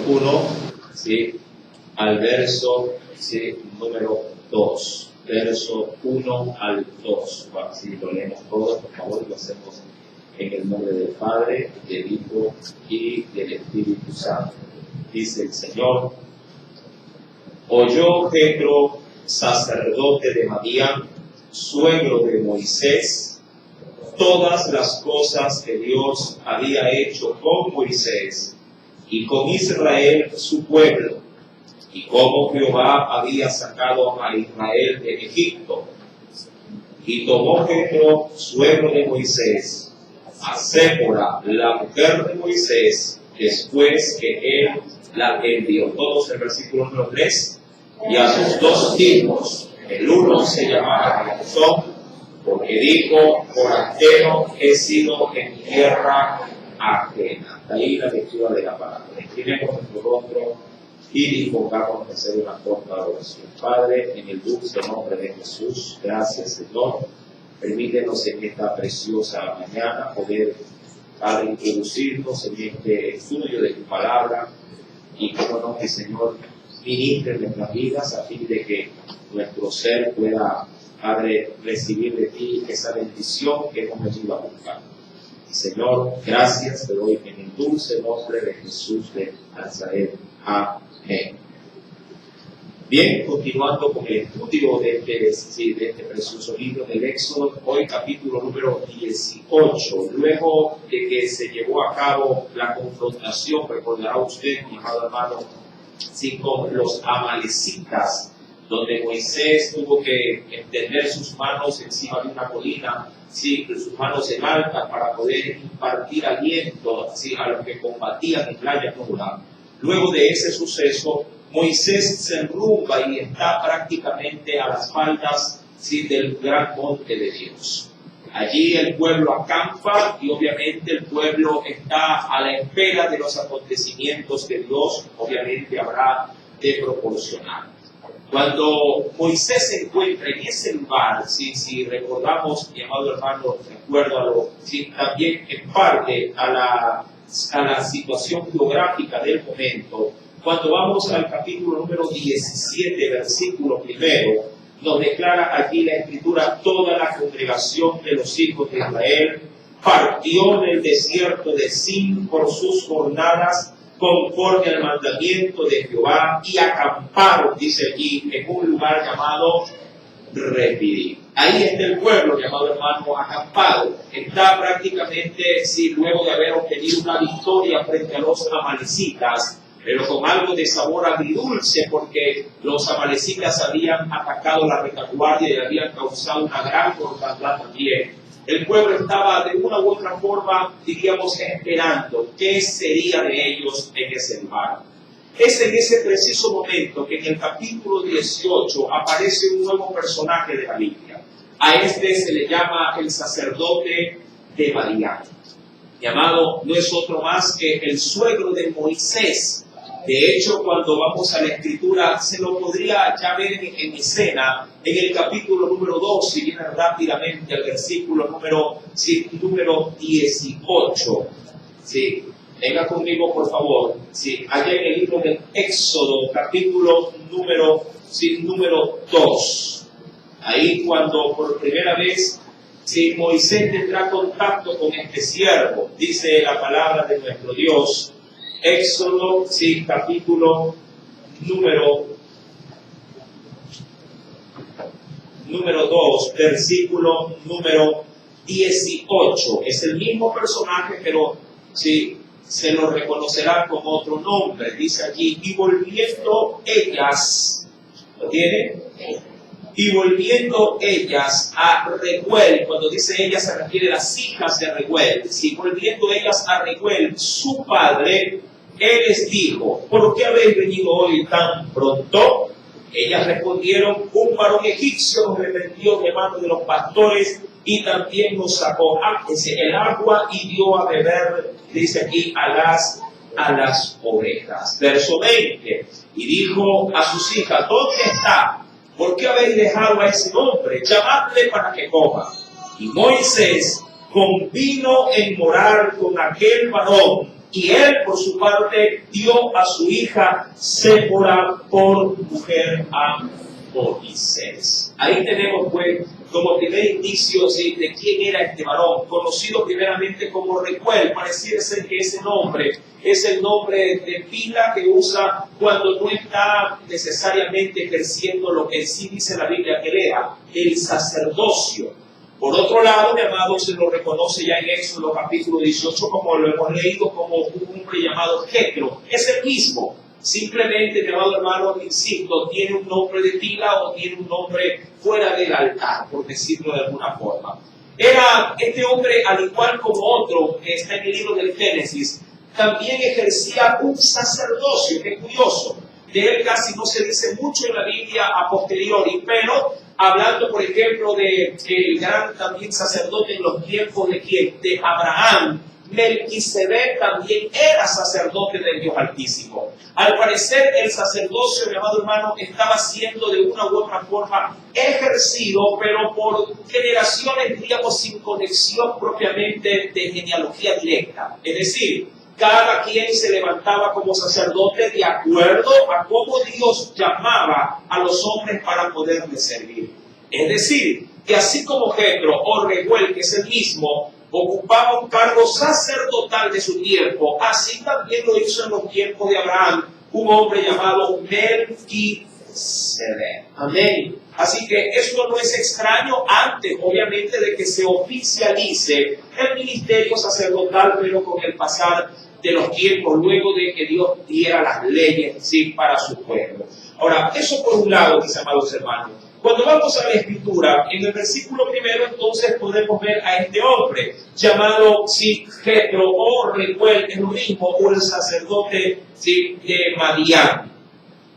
1, ¿sí?, al verso, ¿sí?, número 2. Verso 1 al 2. Bueno, si lo leemos todos, por favor, lo hacemos en el nombre del Padre, del Hijo y del Espíritu Santo. Dice el Señor: oyó Jetro, sacerdote de Madián, suegro de Moisés, todas las cosas que Dios había hecho con Moisés y con Israel su pueblo, y cómo Jehová había sacado a Israel de Egipto. Y tomó Jetro, suegro de Moisés, a Séfora, la mujer de Moisés, después que él la envió. Todos el versículo número 3. Y a sus 2 hijos, el uno se llamaba Gersón, porque dijo: forastero he sido en tierra ajena. Ahí la lectura de la palabra. Inclinemos nuestro rostro y dispongamos a hacer una corta oración. Padre, en el dulce nombre de Jesús, gracias, Señor. Permítenos en esta preciosa mañana poder, Padre, introducirnos en este estudio de tu palabra, y como no, que, Señor, ministre en nuestras vidas a fin de que nuestro ser pueda, Padre, recibir de ti esa bendición que hemos venido a buscar. Y, Señor, gracias te doy en el dulce nombre de Jesús de Nazaret. Amén. Bien, continuando con el estudio de este precioso libro del Éxodo, hoy capítulo número 18. Luego de que se llevó a cabo la confrontación, recordará usted, mi amado hermano, sí, con los amalecitas, donde Moisés tuvo que extender sus manos encima de una colina, sí, sus manos en alta, para poder impartir aliento, sí, a los que combatían en la llanura. Luego de ese suceso, Moisés se enrumba y está prácticamente a las faldas, sí, del gran monte de Dios. Allí el pueblo acampa y obviamente el pueblo está a la espera de los acontecimientos que Dios obviamente habrá de proporcionar. Cuando Moisés se encuentra en ese lugar, si recordamos, mi amado hermano, recuérdalo, también en parte a la situación geográfica del momento. Cuando vamos al capítulo número 17, versículo 1, nos declara aquí la Escritura: toda la congregación de los hijos de Israel partió del desierto de Sin por sus jornadas, conforme al mandamiento de Jehová, y acamparon, dice allí, en un lugar llamado Refidim. Ahí está el pueblo, llamado hermano, acampado. Está prácticamente, sí, luego de haber obtenido una victoria frente a los amalecitas, pero con algo de sabor agridulce, porque los amalecitas habían atacado la retaguardia y habían causado una gran mortandad también. El pueblo estaba de una u otra forma, diríamos, esperando qué sería de ellos en ese lugar. Es en ese preciso momento que en el capítulo 18 aparece un nuevo personaje de la Biblia. A este se le llama el sacerdote de Madián. Llamado no es otro más que el suegro de Moisés. De hecho, cuando vamos a la Escritura, se lo podría ya ver en escena en el capítulo número 2, si viene rápidamente al versículo número 18. Sí, venga conmigo, por favor. Sí, allá en el libro del Éxodo, capítulo número 2. Ahí cuando por primera vez Moisés tendrá contacto con este siervo, dice la palabra de nuestro Dios. Éxodo, capítulo número 2, versículo número 18. Es el mismo personaje, pero se lo reconocerá con otro nombre. Dice allí: y volviendo ellas, ¿lo tiene? Y volviendo ellas a Reuel, cuando dice ellas se refiere a las hijas de Reuel, volviendo ellas a Reuel, su padre, él les dijo: ¿por qué habéis venido hoy tan pronto? Ellas respondieron: un varón egipcio nos revendió de mano de los pastores y también nos sacó el agua y dio a beber, dice aquí, a las ovejas. Verso 20, y dijo a sus hijas: ¿dónde está? ¿Por qué habéis dejado a ese hombre? Llamadle para que coma. Y Moisés convino en morar con aquel varón, Y él, por su parte, dio a su hija Séfora por mujer a Moisés. Ahí tenemos, pues, como primer indicio, ¿sí?, de quién era este varón, conocido primeramente como Recuel. Pareciera ser que ese nombre es el nombre de pila que usa cuando no está necesariamente ejerciendo lo que sí dice la Biblia que era el sacerdocio. Por otro lado, mi amado, se lo reconoce ya en Éxodo capítulo 18, como lo hemos leído, como un hombre llamado Jetro. Es el mismo. Simplemente, mi amado hermano, insisto, tiene un nombre de pila o tiene un nombre fuera del altar, por decirlo de alguna forma. Era este hombre, al igual como otro que está en el libro del Génesis, también ejercía un sacerdocio. Qué curioso. De él casi no se dice mucho en la Biblia a posteriori, pero hablando, por ejemplo, del gran también sacerdote en los tiempos de Abraham, Melquisedec también era sacerdote del Dios Altísimo. Al parecer, el sacerdocio, mi amado hermano, estaba siendo de una u otra forma ejercido, pero por generaciones, diríamos, sin conexión propiamente de genealogía directa. Es decir, cada quien se levantaba como sacerdote de acuerdo a cómo Dios llamaba a los hombres para poderle servir. Es decir, que así como Jetro o Recuel, que es el mismo, ocupaba un cargo sacerdotal de su tiempo, así también lo hizo en los tiempos de Abraham, un hombre llamado Melquisedec. Amén. Así que esto no es extraño antes, obviamente, de que se oficialice el ministerio sacerdotal, pero con el pasar de los tiempos, luego de que Dios diera las leyes, ¿sí?, para su pueblo. Ahora, eso por un lado, mis amados hermanos. Cuando vamos a la Escritura, en el versículo primero, entonces podemos ver a este hombre llamado, sí, Jetro o Recuel, es lo mismo, o el sacerdote, sí, de Madián.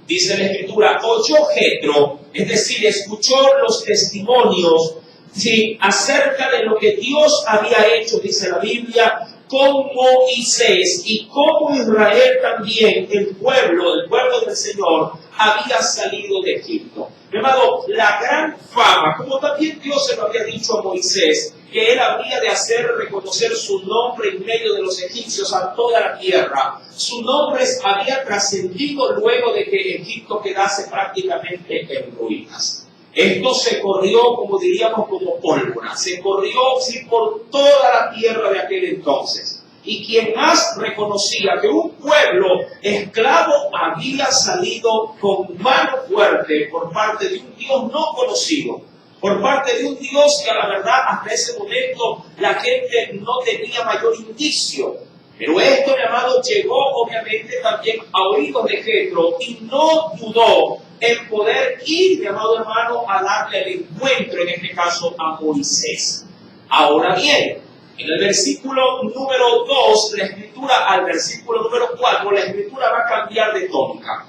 Dice la Escritura, oyó Jetro, es decir, escuchó los testimonios, sí, acerca de lo que Dios había hecho, dice la Biblia, con Moisés, y como Israel también, el pueblo del Señor, había salido de Egipto. Mi amado, la gran fama, como también Dios se lo había dicho a Moisés, que él habría de hacer reconocer su nombre en medio de los egipcios a toda la tierra. Su nombre había trascendido luego de que Egipto quedase prácticamente en ruinas. Esto se corrió, como diríamos, como pólvora. Se corrió, sí, por toda la tierra de aquel entonces. Y quien más reconocía que un pueblo esclavo había salido con mano fuerte por parte de un Dios no conocido, por parte de un Dios que a la verdad hasta ese momento la gente no tenía mayor indicio. Pero esto, mi amado, llegó obviamente también a oídos de Jetro y no dudó en poder ir, mi amado hermano, a darle el encuentro, en este caso, a Moisés. Ahora bien, en el versículo número 2, la Escritura, al versículo número 4, la Escritura va a cambiar de tónica.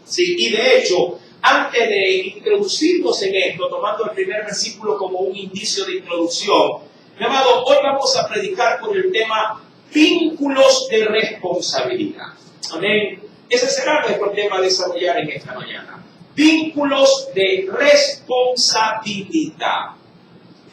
Sí, y de hecho, antes de introducirnos en esto, tomando el primer versículo como un indicio de introducción, mi amado, hoy vamos a predicar con el tema vínculos de responsabilidad. Amén. Ese será nuestro tema a desarrollar en esta mañana. Vínculos de responsabilidad.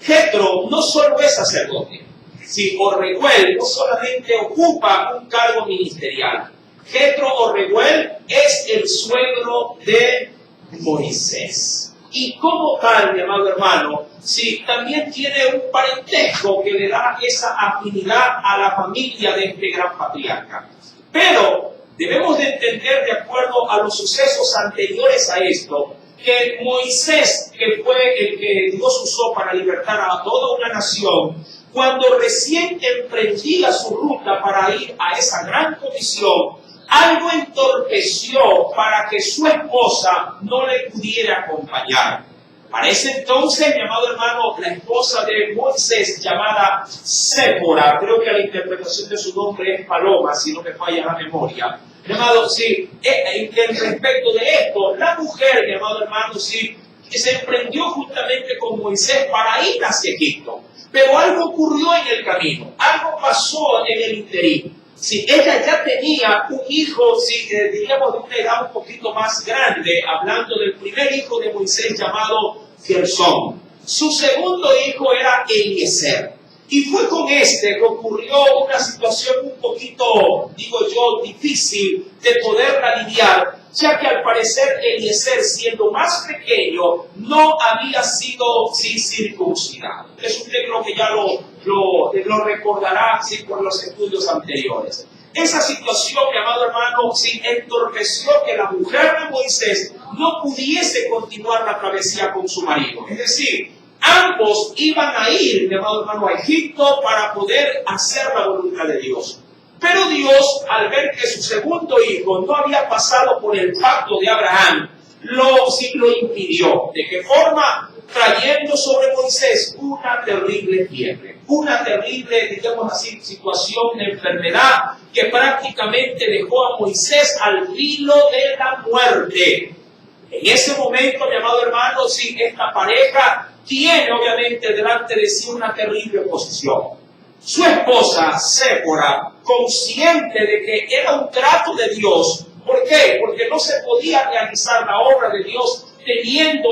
Jetro no solo es sacerdote, si o Recuel no solamente ocupa un cargo ministerial. Jetro o Recuel es el suegro de Moisés. Y como tal, mi amado hermano, sí, también tiene un parentesco que le da esa afinidad a la familia de este gran patriarca. Pero debemos de entender, de acuerdo a los sucesos anteriores a esto, que Moisés, que fue el que Dios usó para libertar a toda una nación, cuando recién emprendía su ruta para ir a esa gran comisión, algo entorpeció para que su esposa no le pudiera acompañar. Para ese entonces, mi amado hermano, la esposa de Moisés, llamada Séfora, creo que la interpretación de su nombre es Paloma, si no me falla la memoria. Mi amado, sí, respecto de esto, la mujer, mi amado hermano, sí, que se emprendió justamente con Moisés para ir hacia Egipto. Pero algo ocurrió en el camino, algo pasó en el interín. Si ella ya tenía un hijo, si diríamos de una edad un poquito más grande, hablando del primer hijo de Moisés llamado Gersón. Su segundo hijo era Eliezer. Y fue con este que ocurrió una situación un poquito, digo yo, difícil de poderla lidiar, ya que al parecer Eliezer, siendo más pequeño, no había sido circuncidado. Es un texto que ya lo recordará por los estudios anteriores. Esa situación, mi amado hermano, entorpeció que la mujer de Moisés no pudiese continuar la travesía con su marido. Es decir, ambos iban a ir, mi amado hermano, a Egipto para poder hacer la voluntad de Dios. Pero Dios, al ver que su segundo hijo no había pasado por el pacto de Abraham, lo impidió. ¿De qué forma? Trayendo sobre Moisés una terrible fiebre, una terrible, digamos así, situación de enfermedad que prácticamente dejó a Moisés al filo de la muerte. En ese momento, mi amado hermano, esta pareja tiene obviamente delante de sí una terrible oposición. Su esposa, Séfora, consciente de que era un trato de Dios. ¿Por qué? Porque no se podía realizar la obra de Dios teniendo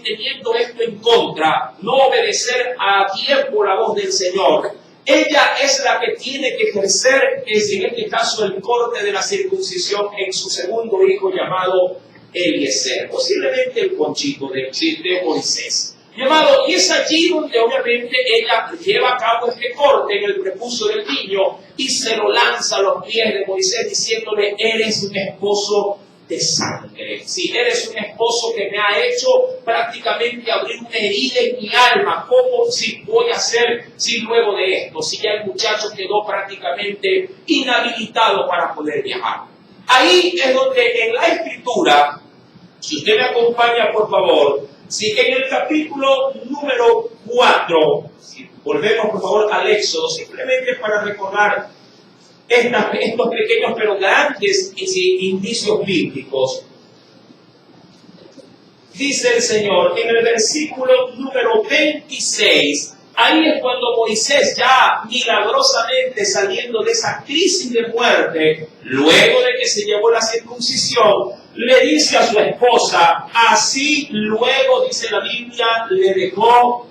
teniendo esto en contra, no obedecer a tiempo la voz del Señor. Ella es la que tiene que ejercer, en este caso, el corte de la circuncisión en su segundo hijo llamado Eliezer, posiblemente el conchito de Moisés. Llamado, y es allí donde obviamente ella lleva a cabo este corte en el prepucio del niño y se lo lanza a los pies de Moisés diciéndole: eres un esposo de sangre. Sí, eres un esposo que me ha hecho prácticamente abrir una herida en mi alma. ¿Cómo voy a hacer luego de esto? Si ya el muchacho quedó prácticamente inhabilitado para poder viajar. Ahí es donde en la Escritura, si usted me acompaña por favor, en el capítulo número 4, volvemos por favor al Éxodo, simplemente para recordar estos pequeños pero grandes indicios bíblicos. Dice el Señor en el versículo número 26, ahí es cuando Moisés, ya milagrosamente saliendo de esa crisis de muerte, luego de que se llevó la circuncisión, le dice a su esposa, así luego, dice la Biblia, le dejó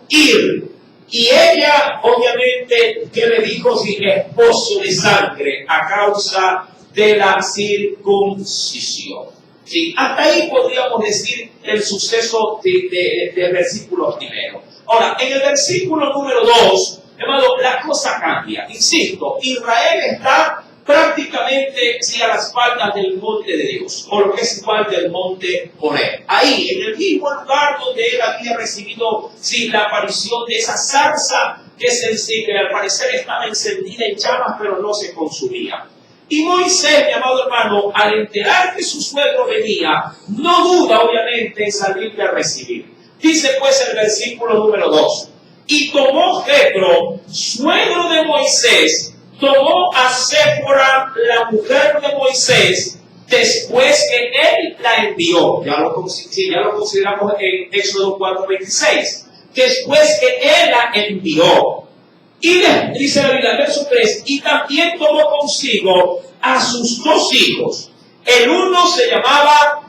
ir. Y ella, obviamente, que le dijo, esposo de sangre, a causa de la circuncisión. Hasta ahí podríamos decir el suceso del versículo primero. Ahora, en el versículo número 2, hermano, la cosa cambia. Insisto, Israel está prácticamente a las faldas del monte de Dios, o lo que es igual del monte Horeb. Ahí, en el mismo lugar donde él había recibido la aparición de esa zarza que al parecer estaba encendida en llamas, pero no se consumía. Y Moisés, mi amado hermano, al enterar que su suegro venía, no duda obviamente en salirle a recibir. Dice pues el versículo número 2, y tomó Jetro, suegro de Moisés, tomó a Séfora, la mujer de Moisés, después que él la envió. Ya lo consideramos en Éxodo 4:26. Después que él la envió. Y dice la Biblia, verso 3, y también tomó consigo a sus dos hijos. El uno se llamaba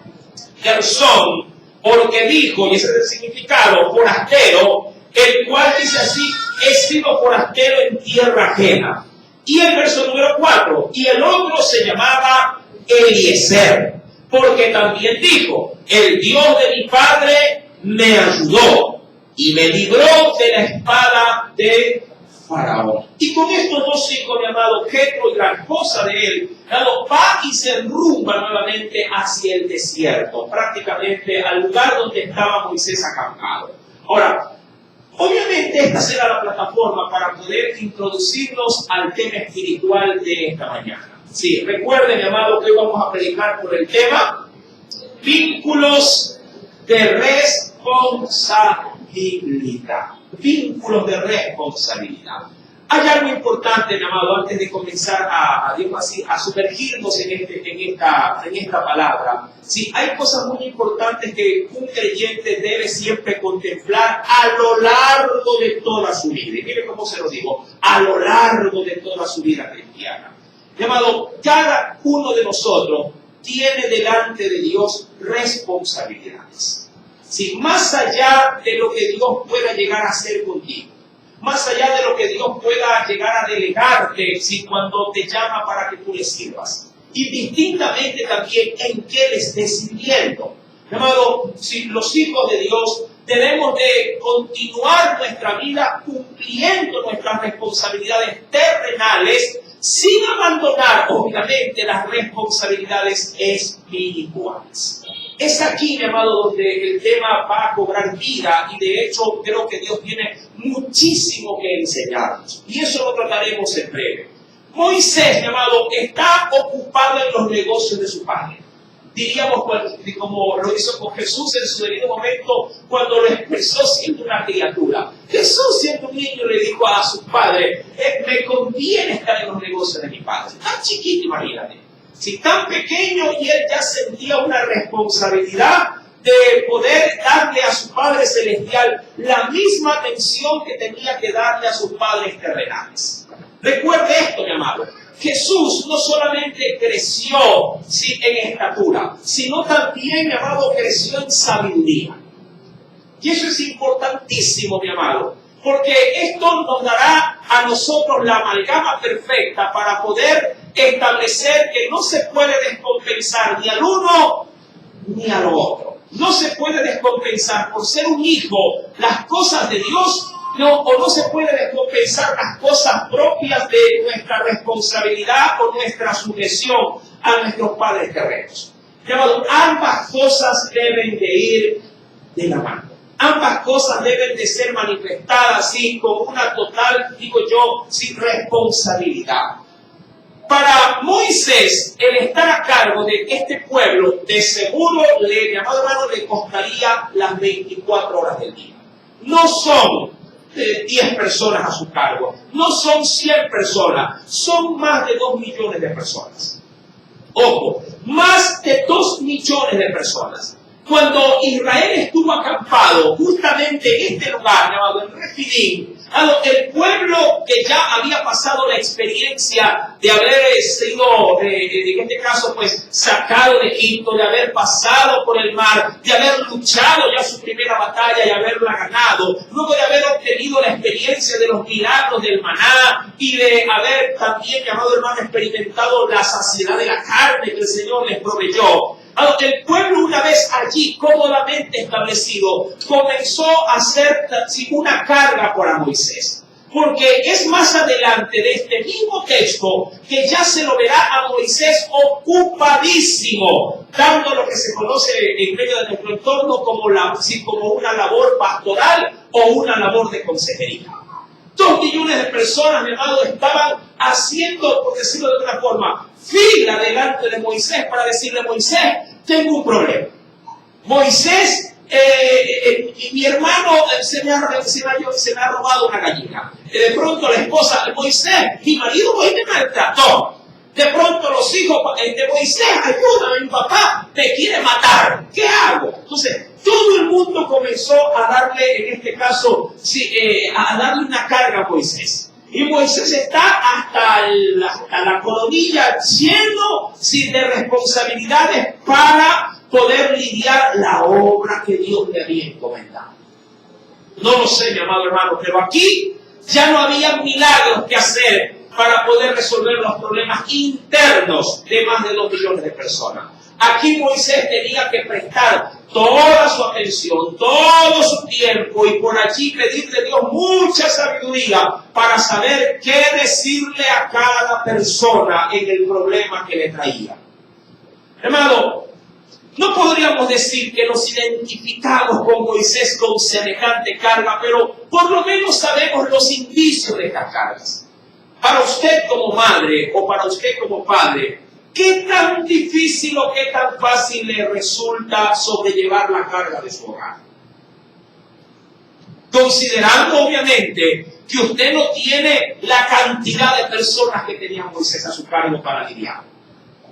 Gersón, porque dijo, y ese es el significado, forastero, el cual dice así, he sido forastero en tierra ajena. Y el verso número 4, y el otro se llamaba Eliezer, porque también dijo, el Dios de mi padre me ayudó y me libró de la espada de Faraón. Y con estos dos hijos, mi amado Jetro y la esposa de él, va y se enrumba nuevamente hacia el desierto, prácticamente al lugar donde estaba Moisés acampado. Ahora, obviamente esta será la plataforma para poder introducirnos al tema espiritual de esta mañana. Sí, recuerden, mi amado, que hoy vamos a predicar por el tema vínculos de responsabilidad. Vínculos de responsabilidad. Hay algo importante, mi amado, antes de comenzar a sumergirnos en esta palabra. Sí, hay cosas muy importantes que un creyente debe siempre contemplar a lo largo de toda su vida. Y mire cómo se lo digo, a lo largo de toda su vida cristiana. Mi amado, cada uno de nosotros tiene delante de Dios responsabilidades. Sí, más allá de lo que Dios pueda llegar a hacer contigo, más allá de lo que Dios pueda llegar a delegarte, ¿sí? Cuando te llama para que tú le sirvas. Indistintamente también en qué le estés sirviendo. Amado, si los hijos de Dios debemos de continuar nuestra vida cumpliendo nuestras responsabilidades terrenales sin abandonar, obviamente, las responsabilidades espirituales. Es aquí, mi amado, donde el tema va a cobrar vida y de hecho creo que Dios tiene muchísimo que enseñarnos. Y eso lo trataremos en breve. Moisés, mi amado, está ocupado en los negocios de su padre. Diríamos como lo hizo con Jesús en su debido momento cuando lo expresó siendo una criatura. Jesús siendo un niño le dijo a su padre, me conviene estar en los negocios de mi padre. Tan chiquito, imagínate. Si tan pequeño y él ya sentía una responsabilidad de poder darle a su Padre Celestial la misma atención que tenía que darle a sus padres terrenales. Recuerde esto, mi amado. Jesús no solamente creció en estatura, sino también, mi amado, creció en sabiduría. Y eso es importantísimo, mi amado, porque esto nos dará a nosotros la amalgama perfecta para poder establecer que no se puede descompensar ni al uno ni al otro. No se puede descompensar por ser un hijo las cosas de Dios, o no se puede descompensar las cosas propias de nuestra responsabilidad o nuestra sujeción a nuestros padres terrenos. Ambas cosas deben de ir de la mano. Ambas cosas deben de ser manifestadas con una total, digo yo, responsabilidad. Para Moisés, el estar a cargo de este pueblo, de seguro, mi amado hermano, le costaría las 24 horas del día. No son 10 personas a su cargo, no son 100 personas, son más de 2 millones de personas. Ojo, más de 2 millones de personas. Cuando Israel estuvo acampado justamente en este lugar llamado el Refidim, el pueblo que ya había pasado la experiencia de haber sido, en este caso, pues, sacado de Egipto, de haber pasado por el mar, de haber luchado ya su primera batalla y haberla ganado, luego de haber obtenido la experiencia de los milagros del maná y de haber también, mi amado hermano, experimentado la saciedad de la carne que el Señor les proveyó. El pueblo, una vez allí cómodamente establecido, comenzó a hacer una carga para Moisés. Porque es más adelante de este mismo texto que ya se lo verá a Moisés ocupadísimo, dando lo que se conoce en medio de nuestro entorno como una labor pastoral o una labor de consejería. 2 millones de personas, mi amado, estaban haciendo, por decirlo de otra forma, fila delante de Moisés para decirle: Moisés, tengo un problema. Moisés, mi hermano se me ha robado una gallina. De pronto la esposa de Moisés, mi marido hoy me maltrató. De pronto los hijos de Moisés, ayúdame, mi papá me quiere matar. ¿Qué hago? Entonces, todo el mundo comenzó a darle, en este caso, a darle una carga a Moisés. Y Moisés está hasta la coronilla lleno de responsabilidades para poder lidiar la obra que Dios le había encomendado. No lo sé, mi amado hermano, pero aquí ya no había milagros que hacer para poder resolver los problemas internos de más de 2 millones de personas. Aquí Moisés tenía que prestar toda su atención, todo su tiempo y por allí pedirle a Dios mucha sabiduría para saber qué decirle a cada persona en el problema que le traía. Hermano, no podríamos decir que nos identificamos con Moisés con semejante carga, pero por lo menos sabemos los indicios de estas cargas. Para usted como madre o para usted como padre, ¿qué tan difícil o qué tan fácil le resulta sobrellevar la carga de su hogar? Considerando, obviamente, que usted no tiene la cantidad de personas que tenía Moisés a su cargo para lidiar.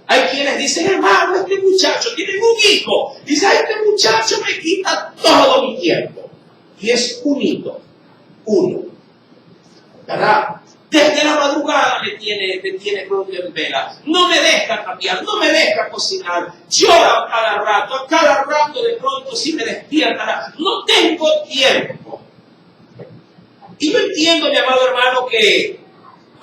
Hay quienes dicen: hermano, este muchacho tiene un hijo. Dice: este muchacho me quita todo mi tiempo. Y es un hito, uno. ¿Verdad? Desde la madrugada me tiene en vela. No me deja cambiar, no me deja cocinar. Llora a cada rato de pronto si me despierta. No tengo tiempo. Y yo entiendo, mi amado hermano, que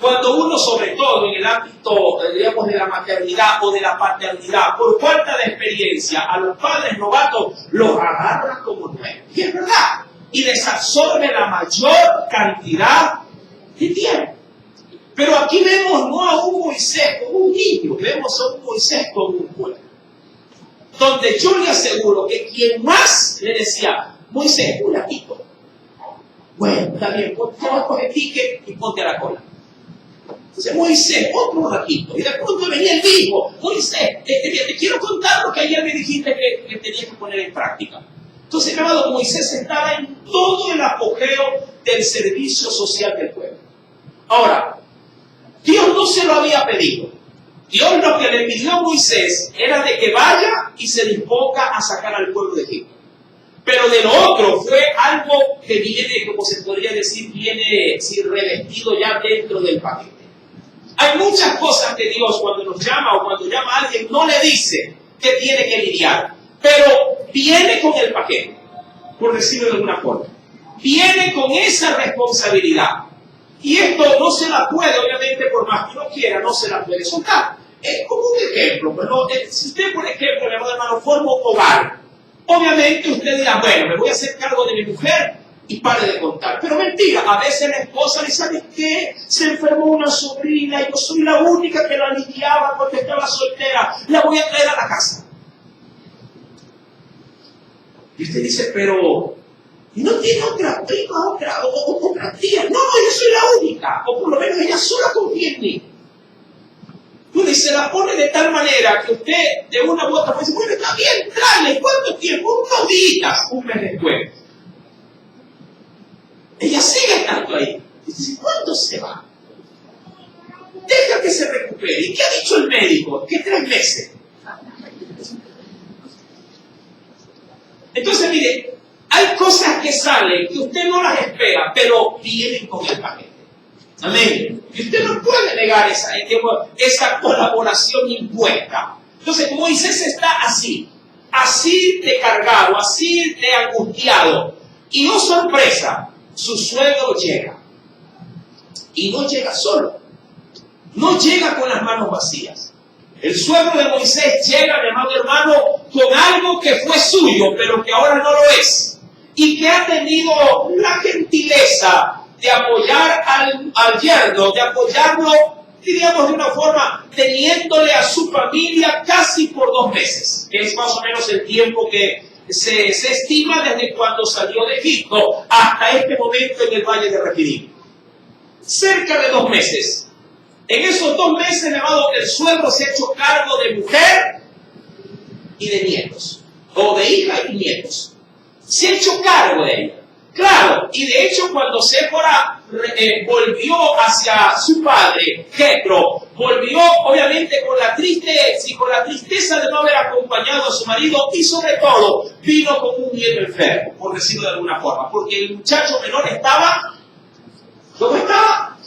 cuando uno, sobre todo en el ámbito, digamos, de la maternidad o de la paternidad, por falta de experiencia, a los padres novatos los agarra como nuevos. Y es verdad. Y les absorbe la mayor cantidad de tiempo. Pero aquí vemos no a un Moisés como un niño, vemos a un Moisés como un pueblo. Donde yo le aseguro que quien más le decía, Moisés, un ratito. Bueno, está bien, coge el ticket y ponte a la cola. Entonces, Moisés, otro ratito. Y de pronto venía el hijo, Moisés, te quiero contar lo que ayer me dijiste que tenías que poner en práctica. Entonces, mi amado, Moisés estaba en todo el apogeo del servicio social del pueblo. Ahora, Dios no se lo había pedido. Dios lo que le pidió a Moisés era de que vaya y se disponga a sacar al pueblo de Egipto. Pero de lo otro fue algo que viene, como se podría decir, viene revestido ya dentro del paquete. Hay muchas cosas que Dios cuando nos llama o cuando llama a alguien no le dice que tiene que lidiar, pero viene con el paquete, por decirlo de alguna forma. Viene con esa responsabilidad. Y esto no se la puede, obviamente, por más que uno quiera, no se la puede soltar. Es como un ejemplo. Pero si usted, por ejemplo, mi amado hermano, forma un hogar, obviamente usted dirá, bueno, me voy a hacer cargo de mi mujer y pare de contar. Pero mentira, a veces la esposa le sabe que se enfermó una sobrina y yo soy la única que la lidiaba porque estaba soltera. La voy a traer a la casa. Y usted dice, pero no tiene otra prima, otra tía. No, yo soy la única. O por lo menos ella sola confía en mí. Y se la pone de tal manera que usted de una u otra forma dice, bueno, está bien, tráele. ¿Cuánto tiempo? Unos días, un mes después. Ella sigue estando ahí. Y dice, ¿cuándo se va? Deja que se recupere. ¿Y qué ha dicho el médico? Que 3 meses. Entonces, mire, hay cosas que salen que usted no las espera, pero vienen con el paquete. Amén. Y usted no puede negar esa colaboración impuesta. Entonces, Moisés está así de cargado, así de angustiado. Y oh sorpresa, su suegro llega. Y no llega solo. No llega con las manos vacías. El suegro de Moisés llega, mi amado hermano, con algo que fue suyo, pero que ahora no lo es. Y que ha tenido la gentileza de apoyar al yerno, de apoyarlo, diríamos de una forma, teniéndole a su familia casi por 2 meses, que es más o menos el tiempo que se estima desde cuando salió de Egipto hasta este momento en el Valle de Refidim. Cerca de 2 meses. En esos 2 meses, mi amado, el suegro se ha hecho cargo de mujer y de nietos, o de hija y nietos. Se ha hecho cargo de ella. Claro, y de hecho cuando Séfora volvió hacia su padre, Jetro, volvió obviamente con la tristeza de no haber acompañado a su marido y sobre todo vino con un nieto enfermo, por decirlo de alguna forma, porque el muchacho menor estaba, ¿cómo estaba?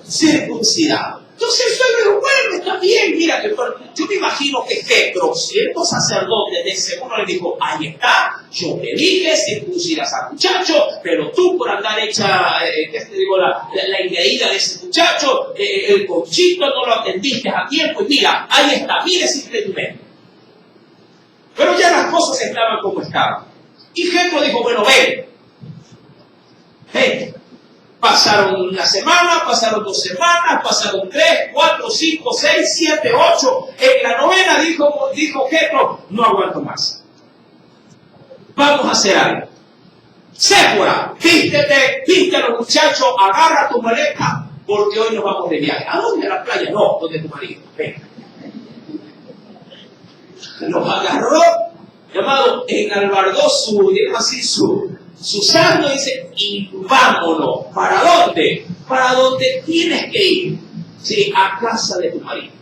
Circuncidado. Entonces el suegro dijo, bueno, está bien, mira, yo me imagino que Jetro, siendo sacerdote de ese uno, le dijo, ahí está, yo te dije, circuncidas al muchacho, pero tú por andar hecha, la ingreída de ese muchacho, el conchito no lo atendiste a tiempo, y mira, ahí está, mire ese impedimento. Pero ya las cosas estaban como estaban. Y Jetro dijo, bueno, ven. Pasaron una semana, pasaron 2 semanas, pasaron 3, 4, 5, 6, 7, 8. En la 9ª dijo Jetro, no aguanto más. Vamos a hacer algo. Séfora, vístete a los muchachos, agarra tu maleta, porque hoy nos vamos de viaje. ¿A dónde? A la playa. No, donde tu marido. Ven. Los agarró, llamado, enalbardó su santo, dice, y vámonos. ¿Para dónde? Para donde tienes que ir. Sí, a casa de tu marido.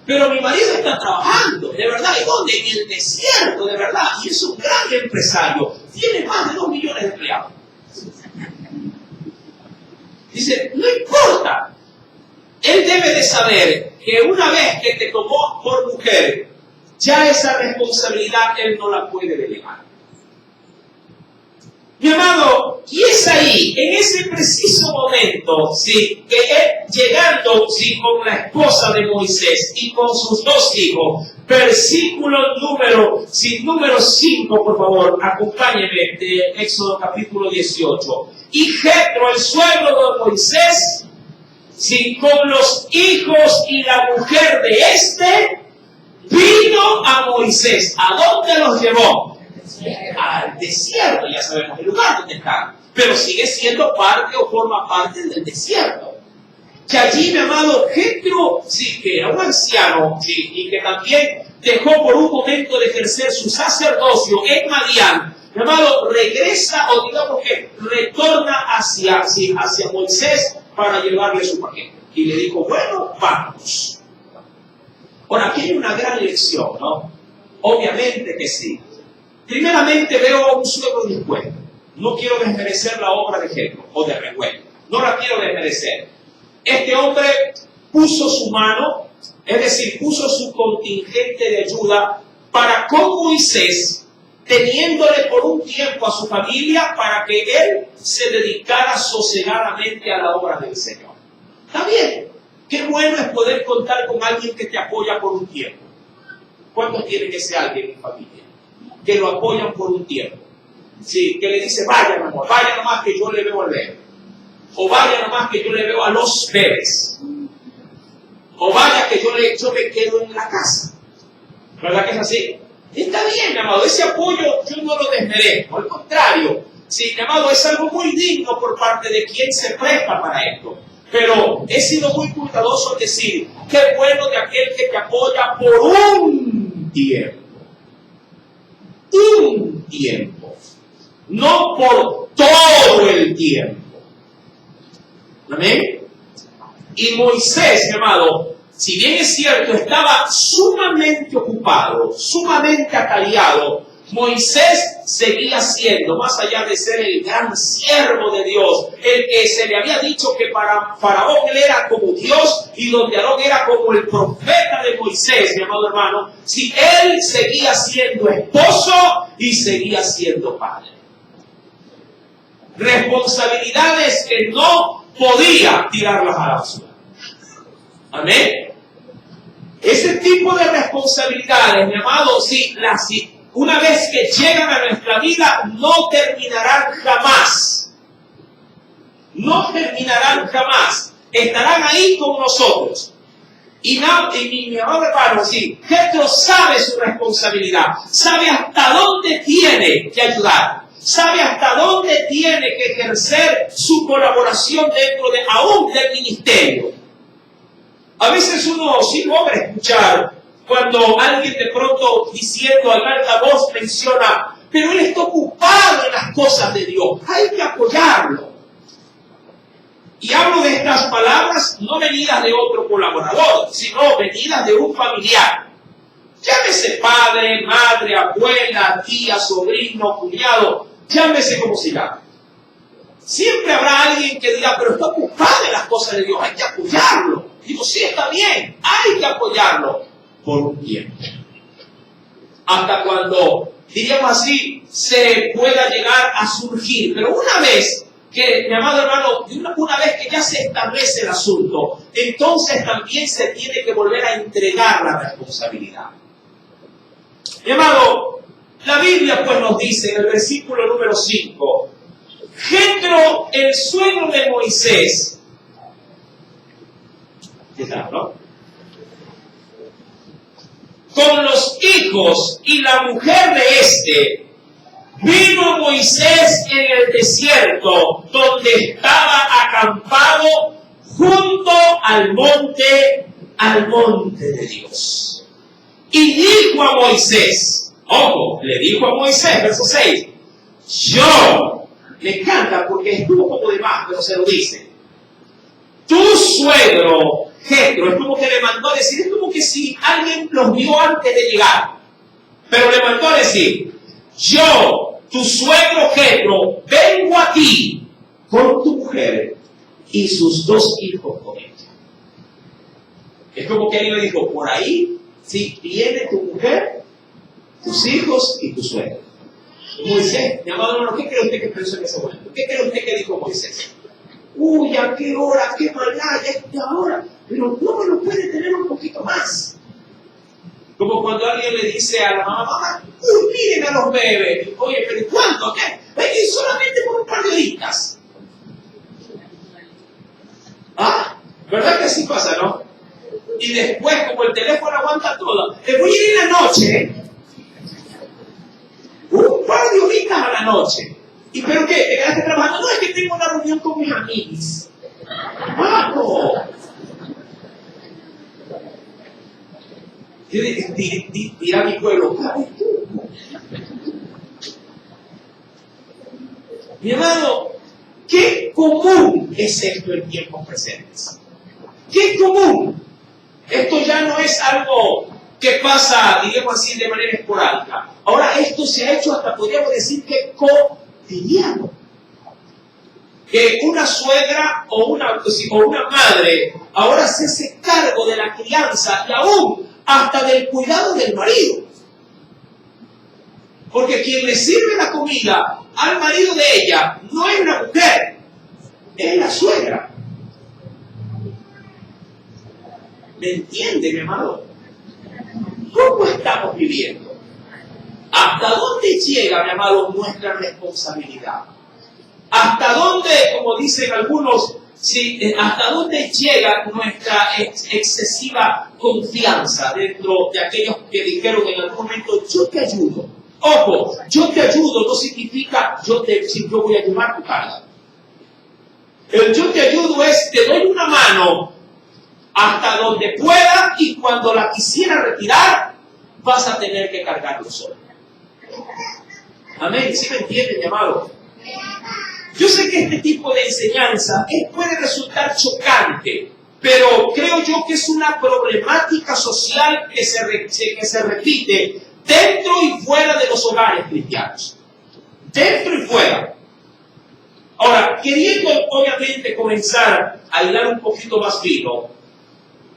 Pero mi marido está trabajando, de verdad. ¿Y dónde? En el desierto, de verdad. Y es un gran empresario. Tiene más de 2 millones de empleados. Dice, no importa. Él debe de saber que una vez que te tomó por mujer, ya esa responsabilidad él no la puede delegar. Mi amado, y es ahí, en ese preciso momento, ¿sí?, que él llegando, ¿sí?, con la esposa de Moisés y con sus dos hijos, versículo número 5, por favor, acompáñenme, de Éxodo capítulo 18. Y Jetro, el suegro de Moisés, ¿sí?, con los hijos y la mujer de este, vino a Moisés. ¿A dónde los llevó? Al desierto. Ya sabemos el lugar donde está, pero sigue siendo parte o forma parte del desierto. Que allí, mi amado, Jetro, sí, que era un anciano, sí, y que también dejó por un momento de ejercer su sacerdocio en Madián, mi amado, regresa, o digamos que retorna hacia Moisés para llevarle su paquete. Y le dijo, bueno, vamos. Ahora, aquí hay una gran lección, ¿no? Obviamente que sí. Primeramente veo a un suegro dispuesto. No quiero desmerecer la obra de Jetro o de Reuel. No la quiero desmerecer. Este hombre puso su mano, es decir, puso su contingente de ayuda para con Moisés, teniéndole por un tiempo a su familia para que él se dedicara sosegadamente a la obra del Señor. Está bien. Qué bueno es poder contar con alguien que te apoya por un tiempo. ¿Cuántos tiene que ser alguien en familia? Que lo apoyan por un tiempo. Sí, que le dice, vaya, mi amor, vaya nomás que yo le veo al bebé. O vaya nomás que yo le veo a los bebés. O vaya que yo me quedo en la casa. ¿Verdad que es así? Está bien, mi amado, ese apoyo yo no lo desmerezco. Al contrario, sí, mi amado, es algo muy digno por parte de quien se presta para esto. Pero he sido muy cuidadoso en decir, qué bueno de aquel que te apoya por un tiempo. Un tiempo, no por todo el tiempo. ¿Amén? Y Moisés, mi amado, si bien es cierto, estaba sumamente ocupado, sumamente atareado, Moisés seguía siendo, más allá de ser el gran siervo de Dios, el que se le había dicho que para Faraón él era como Dios y donde Aarón era como el profeta de Moisés, mi amado hermano, si él seguía siendo esposo y seguía siendo padre. Responsabilidades que no podía tirarlas a la basura. Amén. Ese tipo de responsabilidades, mi amado, una vez que llegan a nuestra vida, no terminarán jamás. No terminarán jamás. Estarán ahí con nosotros. Y mi amado hermano, sí, Jetro sabe su responsabilidad. Sabe hasta dónde tiene que ayudar. Sabe hasta dónde tiene que ejercer su colaboración dentro aún del ministerio. A veces uno sí logra escuchar cuando alguien de pronto diciendo al alta voz menciona, pero él está ocupado en las cosas de Dios, hay que apoyarlo. Y hablo de estas palabras no venidas de otro colaborador, sino venidas de un familiar. Llámese padre, madre, abuela, tía, sobrino, cuñado, llámese como se llame. Siempre habrá alguien que diga, pero está ocupado en las cosas de Dios, hay que apoyarlo. Digo, sí, está bien, hay que apoyarlo por un tiempo. Hasta cuando, diríamos así, se pueda llegar a surgir. Pero una vez que, mi amado hermano, una vez que ya se establece el asunto, entonces también se tiene que volver a entregar la responsabilidad. Mi amado, la Biblia pues nos dice en el versículo número 5, Jetro, el suegro de Moisés, ¿qué tal, no? Con los hijos y la mujer de este, vino Moisés en el desierto, donde estaba acampado junto al monte de Dios. Y dijo a Moisés, ojo, le dijo a Moisés, verso 6, me encanta porque estuvo como de más, pero se lo dice, tu suegro Jetro, es como que le mandó a decir, es como que si alguien los vio antes de llegar, pero le mandó a decir, yo, tu suegro Jetro, vengo a ti con tu mujer y sus 2 hijos con ella. Es como que alguien le dijo, por ahí, si viene tu mujer, tus hijos y tu suegro. Moisés, mi amado hermano, ¿qué cree usted que pensó en ese momento? ¿Qué cree usted que dijo Moisés? Uy, ¿a qué hora? ¿Qué maldad? Ya es hora. Pero no me lo puede tener un poquito más. Como cuando alguien le dice a la mamá, uy, miren a los bebés. Oye, pero ¿cuánto? ¿Qué? Es solamente por un par de horitas. Ah, ¿verdad que así pasa, no? Y después, como el teléfono aguanta todo, le voy a ir en la noche. Un par de horitas a la noche. ¿Y pero qué? ¿Te quedaste trabajando? No, es que tengo una reunión con mis amigos. ¡Vamos! Dirá mi pueblo, ¿sabes tú? Mi hermano, qué común es esto en tiempos presentes. ¡Qué común! Esto ya no es algo que pasa, digamos así, de manera esporádica. Ahora esto se ha hecho hasta, podríamos decir, que cotidiano. Que una suegra o una madre ahora se hace cargo de la crianza y aún hasta del cuidado del marido. Porque quien le sirve la comida al marido de ella no es la mujer, es la suegra. ¿Me entiende, mi amado? ¿Cómo estamos viviendo? ¿Hasta dónde llega, mi amado, nuestra responsabilidad? ¿Hasta dónde, como dicen algunos, hasta dónde llega nuestra excesiva confianza dentro de aquellos que dijeron en algún momento, yo te ayudo? Ojo, yo te ayudo no significa yo voy a llevar tu carga. El yo te ayudo es, te doy una mano hasta donde pueda y cuando la quisiera retirar, vas a tener que cargarlo solo. Amén, ¿sí me entienden, mi amado? Yo sé que este tipo de enseñanza puede resultar chocante, pero creo yo que es una problemática social que se repite dentro y fuera de los hogares cristianos. Dentro y fuera. Ahora, queriendo obviamente comenzar a hilar un poquito más fino,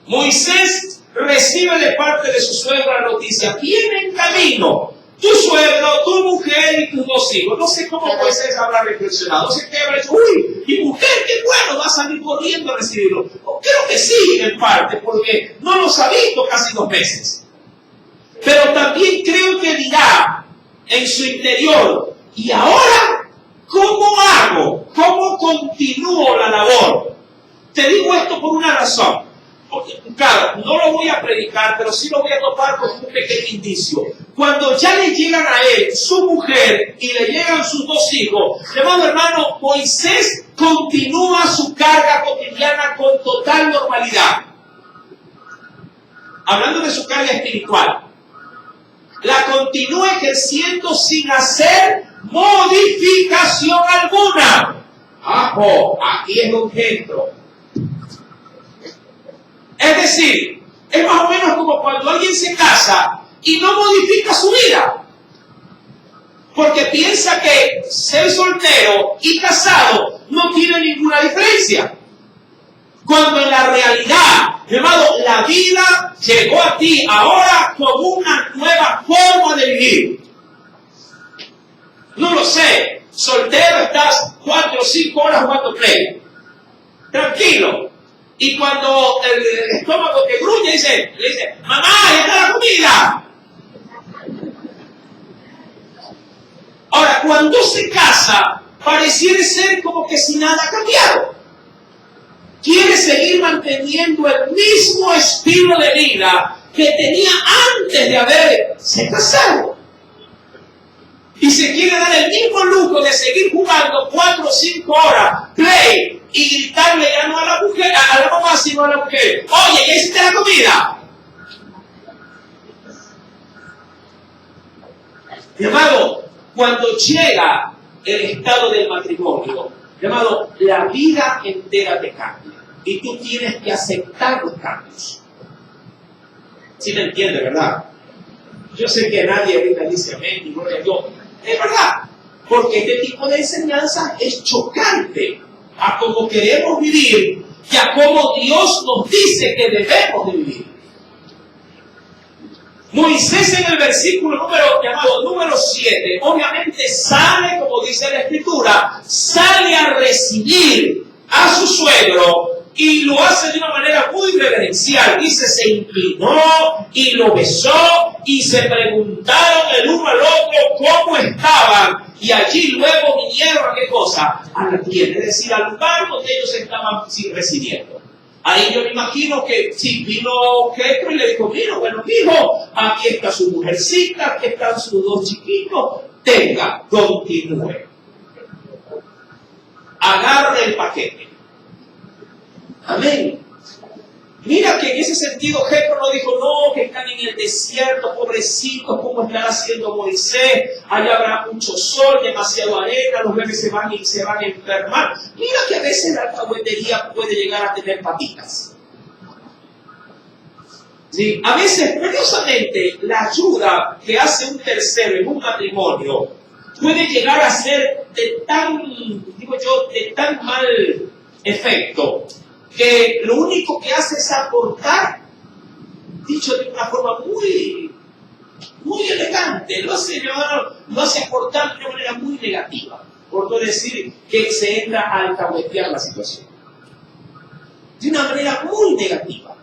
Moisés recibe de parte de su suegra la noticia, viene en camino tu suegro, tu mujer y tus 2 hijos. No sé cómo Moisés habrá reflexionado, no sé qué habrá dicho, uy, mi mujer, qué bueno, va a salir corriendo a recibirlo. Creo que sí, en parte, porque no los ha visto casi 2 meses. Pero también creo que dirá en su interior, ¿y ahora cómo hago? ¿Cómo continúo la labor? Te digo esto por una razón. Porque, claro, no lo voy a predicar, pero sí lo voy a topar con un pequeño indicio. Cuando ya le llegan a él su mujer y le llegan sus 2 hijos, hermano, Moisés continúa su carga cotidiana con total normalidad. Hablando de su carga espiritual, la continúa ejerciendo sin hacer modificación alguna. Aquí es un ejemplo. Es decir, es más o menos como cuando alguien se casa y no modifica su vida. Porque piensa que ser soltero y casado no tiene ninguna diferencia. Cuando en la realidad, hermano, la vida llegó a ti ahora con una nueva forma de vivir. No lo sé, soltero estás 4 o 5 horas jugando play. Tranquilo. Y cuando el estómago te gruñe, le dice, mamá, ya está la comida. Ahora, cuando se casa, pareciera ser como que si nada ha cambiado. Quiere seguir manteniendo el mismo estilo de vida que tenía antes de haberse casado. Y se quiere dar el mismo lujo de seguir jugando 4 o 5 horas play y gritarle ya no a la mujer, a la mamá, sino a la mujer. Oye, ¿ya hiciste la comida? Mi amado, cuando llega el estado del matrimonio, mi amado, la vida entera te cambia. Y tú tienes que aceptar los cambios. ¿Sí me entiendes, verdad? Yo sé que nadie ahorita dice amén y gloria a Dios. Es verdad, porque este tipo de enseñanza es chocante a cómo queremos vivir y a cómo Dios nos dice que debemos de vivir. Moisés en el versículo número 7, obviamente sale, como dice la Escritura, sale a recibir a su suegro y lo hace de una manera muy reverencial. Dice, se inclinó y lo besó y se preguntaron el uno al otro cómo estaban. Y allí luego vinieron a qué cosa, a la tienda, es decir, al lugar donde ellos estaban residiendo. Ahí yo me imagino que si vino Jetro y le dijo, mira, bueno, hijo, aquí está su mujercita, aquí están sus dos chiquitos, tenga, continúe. Agarre el paquete. Amén. Mira que en ese sentido Jetro no dijo, no, que están en el desierto, pobrecitos, ¿cómo están haciendo Moisés? Allá habrá mucho sol, demasiado arena, los bebés se van a enfermar. Mira que a veces la alcahuetería puede llegar a tener patitas. ¿Sí? A veces, curiosamente, la ayuda que hace un tercero en un matrimonio puede llegar a ser de tan mal efecto, que lo único que hace es aportar, dicho de una forma muy elegante, lo hace aportar de una manera muy negativa, por no decir que se entra a alcahuetear la situación. De una manera muy negativa.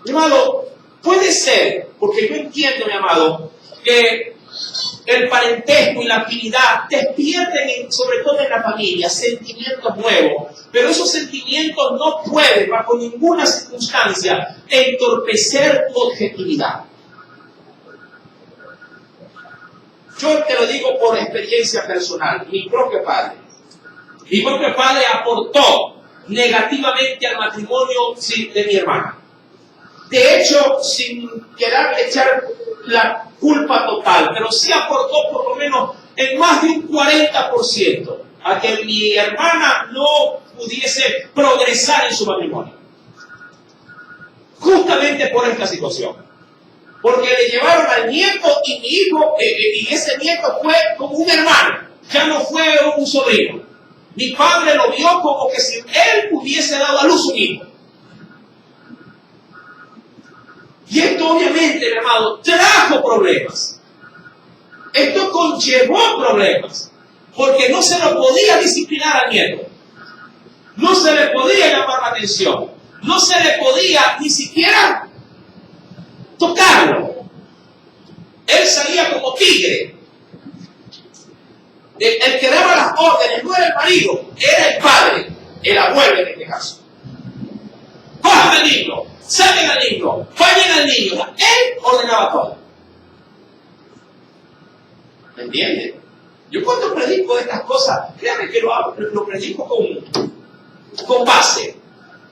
Mi amado, puede ser, porque yo entiendo, mi amado, que el parentesco y la afinidad despierten, sobre todo en la familia, sentimientos nuevos. Pero esos sentimientos no pueden, bajo ninguna circunstancia, entorpecer tu objetividad. Yo te lo digo por experiencia personal. Mi propio padre aportó negativamente al matrimonio de mi hermana. De hecho, sin querer echar la culpa total, pero sí aportó por lo menos en más de un 40% a que mi hermana no pudiese progresar en su matrimonio. Justamente por esta situación. Porque le llevaron al nieto y mi hijo, y ese nieto fue como un hermano, ya no fue un sobrino. Mi padre lo vio como que si él hubiese dado a luz un hijo. Y esto obviamente, mi amado, trajo problemas. Esto conllevó problemas. Porque no se lo podía disciplinar al nieto. No se le podía llamar la atención. No se le podía ni siquiera tocarlo. Él salía como tigre. El que daba las órdenes no era el marido, era el padre, el abuelo en este caso. Cojan al niño, saquen al niño, vayan al niño. Él ordenaba todo. ¿Me entienden? Yo cuando predico estas cosas, créanme que lo predico con base.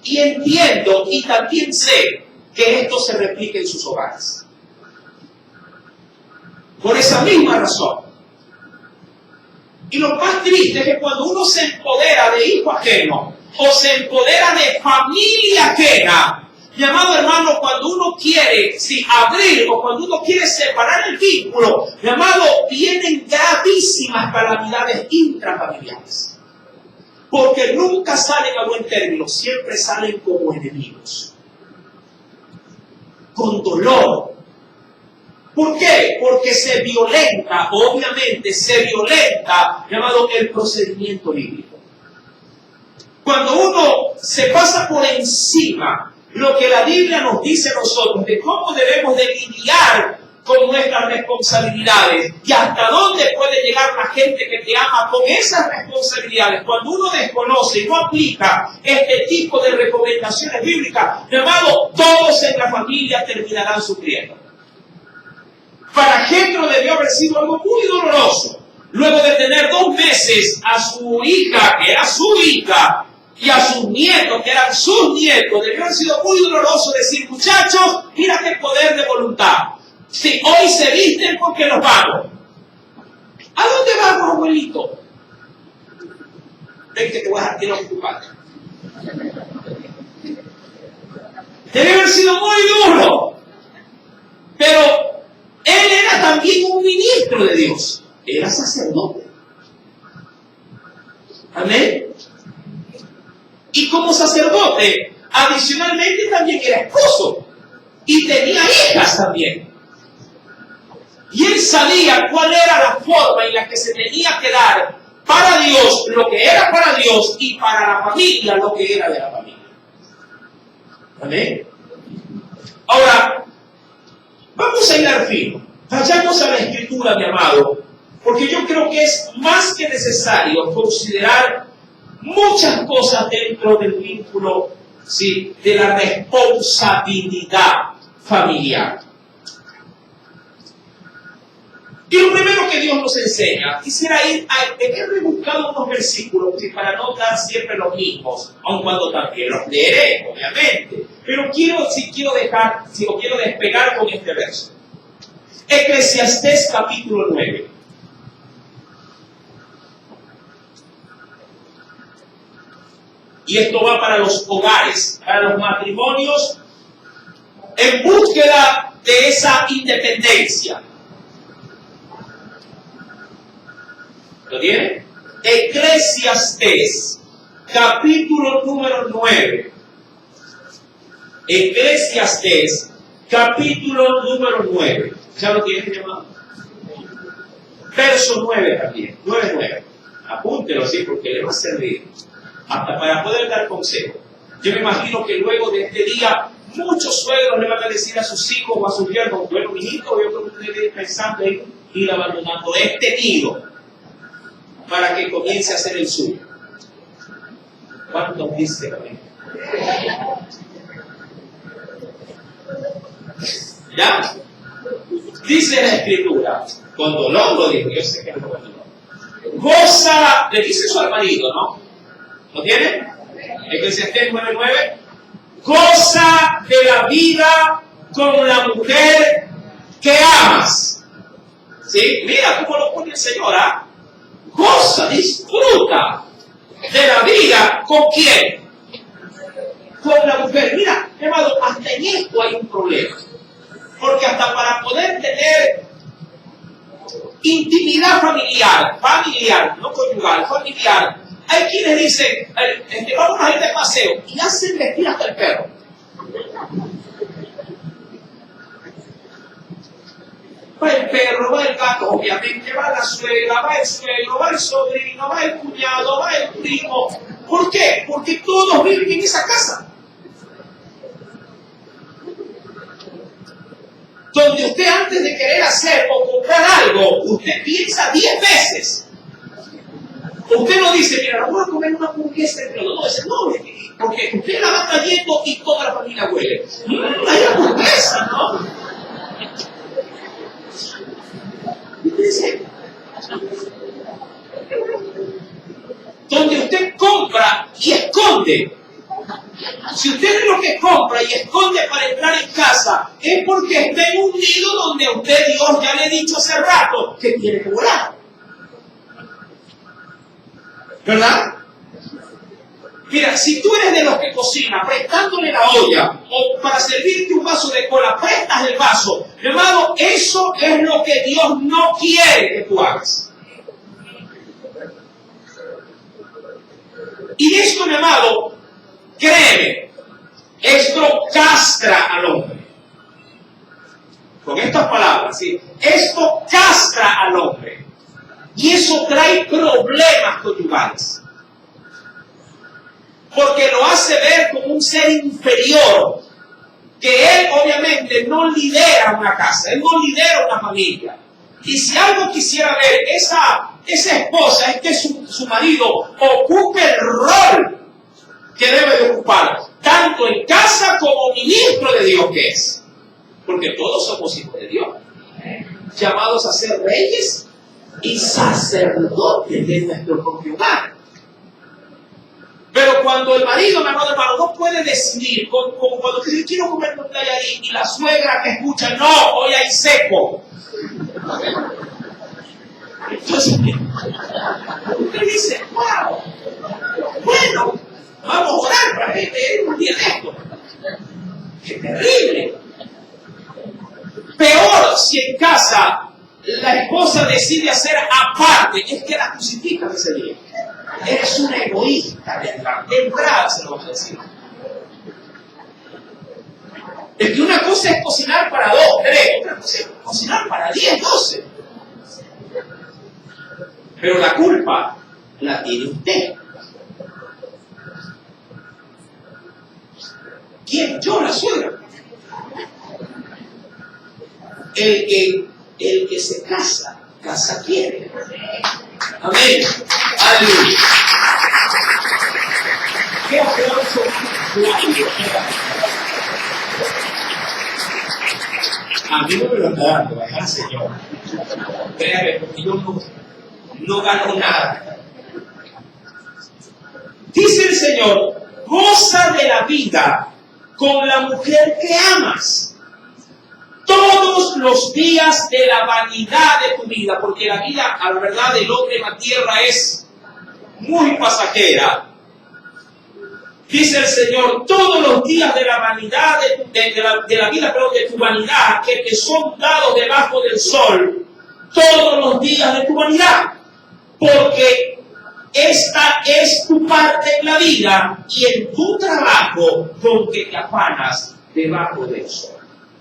Y entiendo y también sé que esto se replica en sus hogares. Por esa misma razón. Y lo más triste es que cuando uno se empodera de hijo ajeno o se empodera de familia ajena, mi amado hermano, cuando uno quiere abrir o cuando uno quiere separar el vínculo, mi amado, vienen gravísimas calamidades intrafamiliares. Porque nunca salen a buen término, siempre salen como enemigos. Con dolor. ¿Por qué? Porque se violenta, obviamente, llamado el procedimiento bíblico. Cuando uno se pasa por encima lo que la Biblia nos dice a nosotros de cómo debemos de lidiar con nuestras responsabilidades y hasta dónde puede llegar la gente que te ama con esas responsabilidades, cuando uno desconoce y no aplica este tipo de recomendaciones bíblicas, llamado, todos en la familia terminarán sufriendo. Para Jetro debió haber sido algo muy doloroso. Luego de tener 2 meses a su hija, que era su hija, y a sus nietos, que eran sus nietos, debió haber sido muy doloroso decir, muchachos, mira qué poder de voluntad. Si hoy se visten porque nos vamos. ¿A dónde vamos, abuelito? Ven que te voy a dejar tirar con tu padre. Debe haber sido muy duro. Pero él era también un ministro de Dios. Era sacerdote. Amén. Y como sacerdote, adicionalmente también era esposo. Y tenía hijas también. Y él sabía cuál era la forma en la que se tenía que dar para Dios lo que era para Dios y para la familia lo que era de la familia. ¿Amén? Ahora, vamos a ir al fin. Vayamos a la Escritura, mi amado, porque yo creo que es más que necesario considerar muchas cosas dentro del vínculo, ¿sí?, de la responsabilidad familiar. Y lo primero que Dios nos enseña, quisiera ir a he rebuscado unos versículos para no dar siempre los mismos, aun cuando también los leeré, obviamente. Pero quiero despegar con este verso. Eclesiastés capítulo 9. Y esto va para los hogares, para los matrimonios, en búsqueda de esa independencia. ¿Lo tiene? Eclesiastés, capítulo número 9. Eclesiastés, capítulo número 9. ¿Ya lo tienen, llamado? Verso 9 también. 9:9. Apúntelo así porque le va a servir hasta para poder dar consejo. Yo me imagino que luego de este día muchos suegros le van a decir a sus hijos o a sus yernos: bueno, mi hijo, yo creo que usted debe pensando en ir abandonando este nido para que comience a hacer el suyo. ¿Cuántos dicen amén? ¿Ya? Dice la Escritura, con dolor lo digo, yo sé que no con dolor. Goza, le dice eso al marido, ¿no? ¿Lo tiene? Eclesiastés 9:9. Goza de la vida con la mujer que amas. ¿Sí? Mira cómo lo pone el Señor, ¿ah? Goza, disfruta de la vida. ¿Con quién? Con la mujer. Mira, hermano, hasta en esto hay un problema. Porque hasta para poder tener intimidad familiar, no conyugal, familiar, hay quienes dicen, vamos a ir de paseo, y hacen vestir hasta el perro. Va el perro, va el gato, obviamente, va la suegra, va el suegro, va el sobrino, va el cuñado, va el primo. ¿Por qué? Porque todos viven en esa casa. Donde usted, antes de querer hacer o comprar algo, usted piensa 10 veces. Usted no dice, mira, vamos a comer una hamburguesa entre los dos. No, porque usted la va trayendo y toda la familia huele. Hay hamburguesa, ¿no? Donde usted compra y esconde. Si usted es lo que compra y esconde para entrar en casa, es porque está en un nido donde usted, Dios ya le ha dicho hace rato que tiene que volar. ¿Verdad? Mira, si tú eres de los que cocina prestándole la olla o para servirte un vaso de cola prestas el vaso, mi amado, eso es lo que Dios no quiere que tú hagas. Y esto, mi amado, créeme, esto castra al hombre. Con estas palabras, ¿sí? Esto castra al hombre. Y eso trae problemas conyugales. Porque lo hace ver como un ser inferior. Que él, obviamente, no lidera una casa. Él no lidera una familia. Y si algo quisiera ver esa esposa, es que su marido ocupe el rol que debe de ocupar, tanto en casa como ministro de Dios que es. Porque todos somos hijos de Dios, llamados a ser reyes y sacerdotes de nuestro propio hogar. Pero cuando el marido, mi amado hermano, no puede decidir, como cuando dice, quiero comer un tallarín, y la suegra que escucha, no, hoy hay seco. Entonces, usted dice, wow, bueno, vamos a orar para que te un día de esto. ¡Qué terrible! Peor si en casa la esposa decide hacer aparte, es que la crucifican ese día. Eres un egoísta de entrada, se lo vamos a decir. Es que una cosa es cocinar para 2, 3, otra cosa es cocinar para 10, 12. Pero la culpa la tiene usted. ¿Quién? Yo, la suegra. El que se casa, casa quiere. Amén. Aleluya. ¿Qué aplauso? A mí no me lo está dando, ¿verdad, Señor? Créame, porque yo no gano nada. Dice el Señor, goza de la vida con la mujer que amas todos los días de la vanidad de tu vida, porque la vida, a la verdad, del hombre en la tierra es muy pasajera. Dice el Señor, todos los días de la vanidad, de la vida, perdón, de tu vanidad, que te son dados debajo del sol, todos los días de tu vanidad, porque esta es tu parte en la vida y en tu trabajo con que te afanas debajo del sol.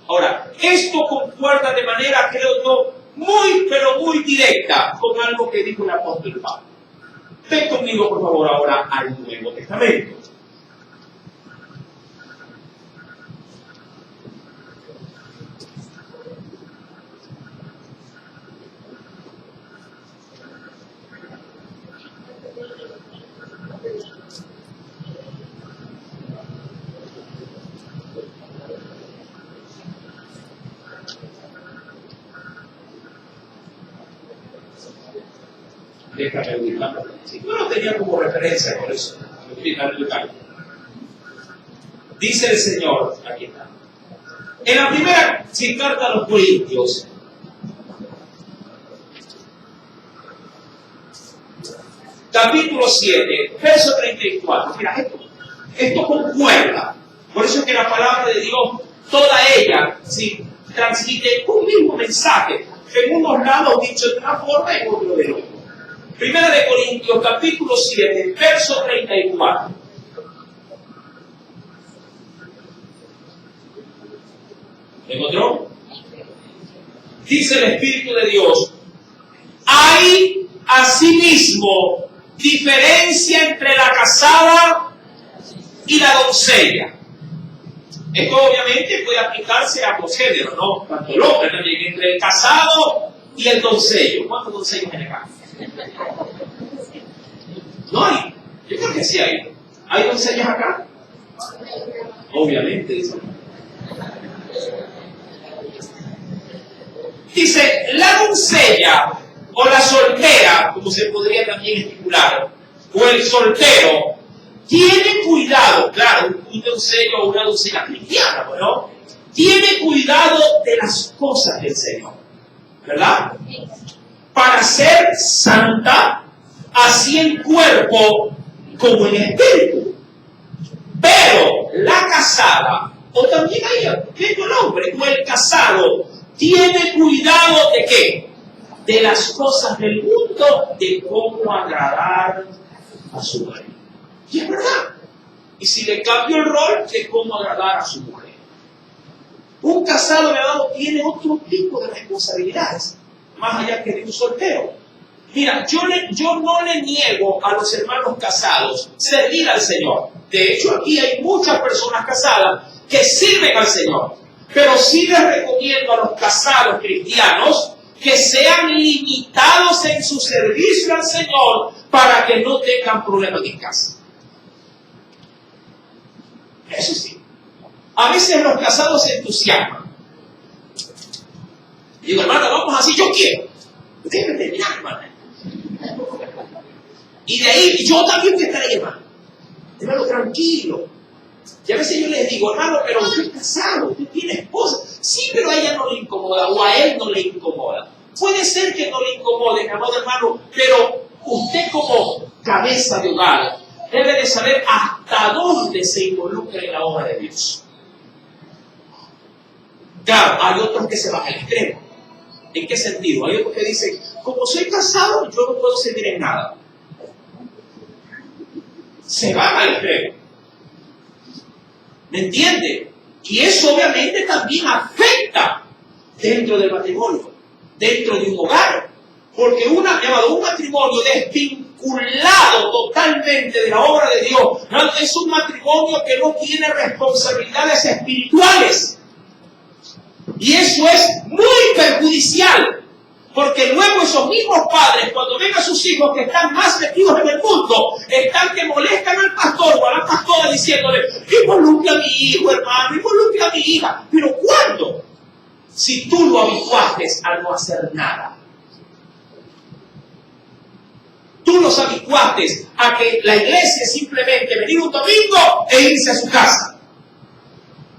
Ahora, esto concuerda de manera, creo yo, muy, pero muy directa con algo que dijo el apóstol Pablo. Ven conmigo, por favor, ahora al Nuevo Testamento. Déjame ubicarlo. Si no lo tenía como referencia, por eso. Dice el Señor, aquí está. En la primera carta a los Corintios, capítulo 7, verso 34. Mira, esto concuerda. Por eso es que la palabra de Dios, toda ella, ¿sí?, transmite un mismo mensaje. En unos lados dicho de una forma y en otro de otra. Primera de Corintios, capítulo 7, verso 34. ¿Encontró? Dice el Espíritu de Dios, hay asimismo diferencia entre la casada y la doncella. Esto obviamente puede aplicarse a ambos géneros, ¿no? Tanto el hombre también, entre el casado y el doncello. ¿Cuántos doncellos hay acá? No hay. Yo creo que sí hay. ¿Hay doncellas acá? Obviamente. Dice, la doncella o la soltera, como se podría también estipular, o el soltero, tiene cuidado, claro, un doncello o una doncella cristiana, ¿no? Tiene cuidado de las cosas del Señor, ¿verdad? Para ser santa, así en cuerpo como en espíritu. Pero la casada, o también hay el hombre, o el casado, tiene cuidado de qué? De las cosas del mundo, de cómo agradar a su marido. Y es verdad. Y si le cambio el rol, de cómo agradar a su mujer. Un casado, ¿verdad?, tiene otro tipo de responsabilidades, más allá que de un soltero. Mira, yo no le niego a los hermanos casados servir al Señor. De hecho, aquí hay muchas personas casadas que sirven al Señor. Pero sí les recomiendo a los casados cristianos que sean limitados en su servicio al Señor para que no tengan problemas en casa. Eso sí. A veces los casados se entusiasman. Digo, hermano, vamos así, yo quiero. Déjeme terminar, hermano. Y de ahí, yo también voy a estar ahí, hermano. Hermano, tranquilo. Y a veces yo les digo, hermano, pero usted es casado, usted tiene esposa. Sí, pero a ella no le incomoda, o a él no le incomoda. Puede ser que no le incomode, mi amado hermano, pero usted como cabeza de hogar debe de saber hasta dónde se involucra en la obra de Dios. Claro, hay otros que se van al extremo. ¿En qué sentido? Hay otros que dicen, como soy casado, yo no puedo servir en nada. se van al extremo. ¿Me entiende? Y eso obviamente también afecta dentro del matrimonio, dentro de un hogar. Porque un matrimonio desvinculado totalmente de la obra de Dios es un matrimonio que no tiene responsabilidades espirituales. Y eso es muy perjudicial. Porque luego esos mismos padres, cuando ven a sus hijos que están más metidos en el mundo, están que molestan al pastor o a la pastora diciéndole: involucra a mi hijo, hermano, involucra a mi hija. Pero ¿cuándo? Si tú lo habituaste a no hacer nada. Tú los habituaste a que la iglesia es simplemente venir un domingo e irse a su casa.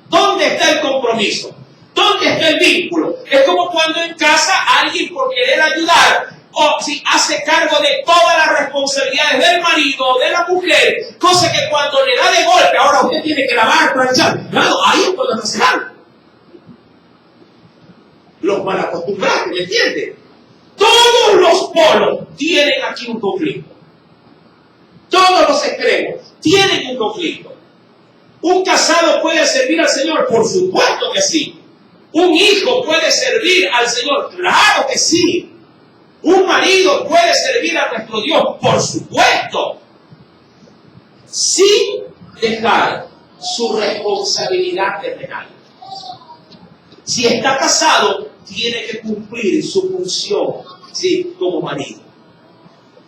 ¿Dónde está el compromiso? ¿Dónde está el vínculo? Es como cuando en casa alguien, por querer ayudar, o si hace cargo de todas las responsabilidades del marido o de la mujer, cosa que cuando le da de golpe, ahora usted tiene que lavar, planchar. Claro, ahí es cuando hace algo. Los malacostumbrados, ¿me entiende? Todos los polos tienen aquí un conflicto. Todos los extremos tienen un conflicto. ¿Un casado puede servir al Señor? Por supuesto que sí. ¿Un hijo puede servir al Señor? Claro que sí. ¿Un marido puede servir a nuestro Dios? Por supuesto. Sin dejar su responsabilidad terrenal. Si está casado, tiene que cumplir su función, ¿sí?, como marido.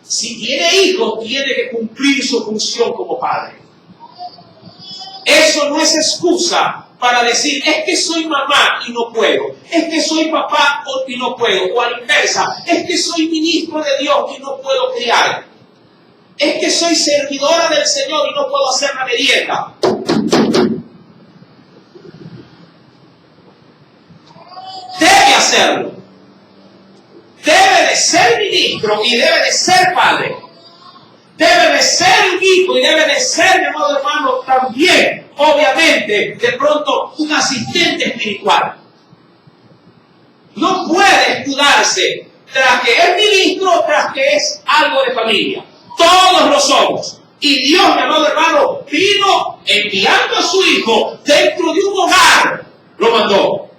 Si tiene hijos, tiene que cumplir su función como padre. Eso no es excusa para decir: es que soy mamá y no puedo, es que soy papá y no puedo, o a la inversa, es que soy ministro de Dios y no puedo criar, es que soy servidora del Señor y no puedo hacer la merienda. Debe hacerlo. Debe de ser ministro y debe de ser padre. Debe de ser un hijo y debe de ser, mi amado hermano, también, obviamente, de pronto, un asistente espiritual. No puede escudarse tras que es ministro, tras que es algo de familia. Todos lo somos. Y Dios, mi amado hermano, vino enviando a su hijo dentro de un hogar. Lo mandó.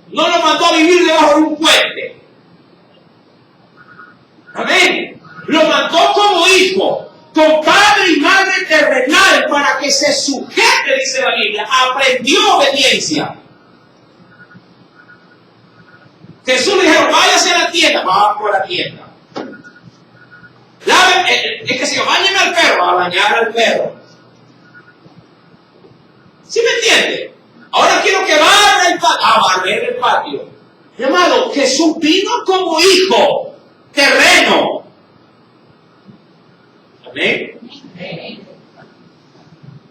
No lo mandó a vivir debajo de un puente. Amén. Lo mandó como hijo, con padre y madre terrenal, para que se sujete, dice la Biblia. Aprendió obediencia. Jesús le dijo: váyase a la tienda. Va por la tienda. Es que si bañen al perro, va a bañar al perro. ¿Sí me entiende? Ahora quiero que barra el patio. Barrer el patio. Mi amado, Jesús vino como hijo terreno. Amén.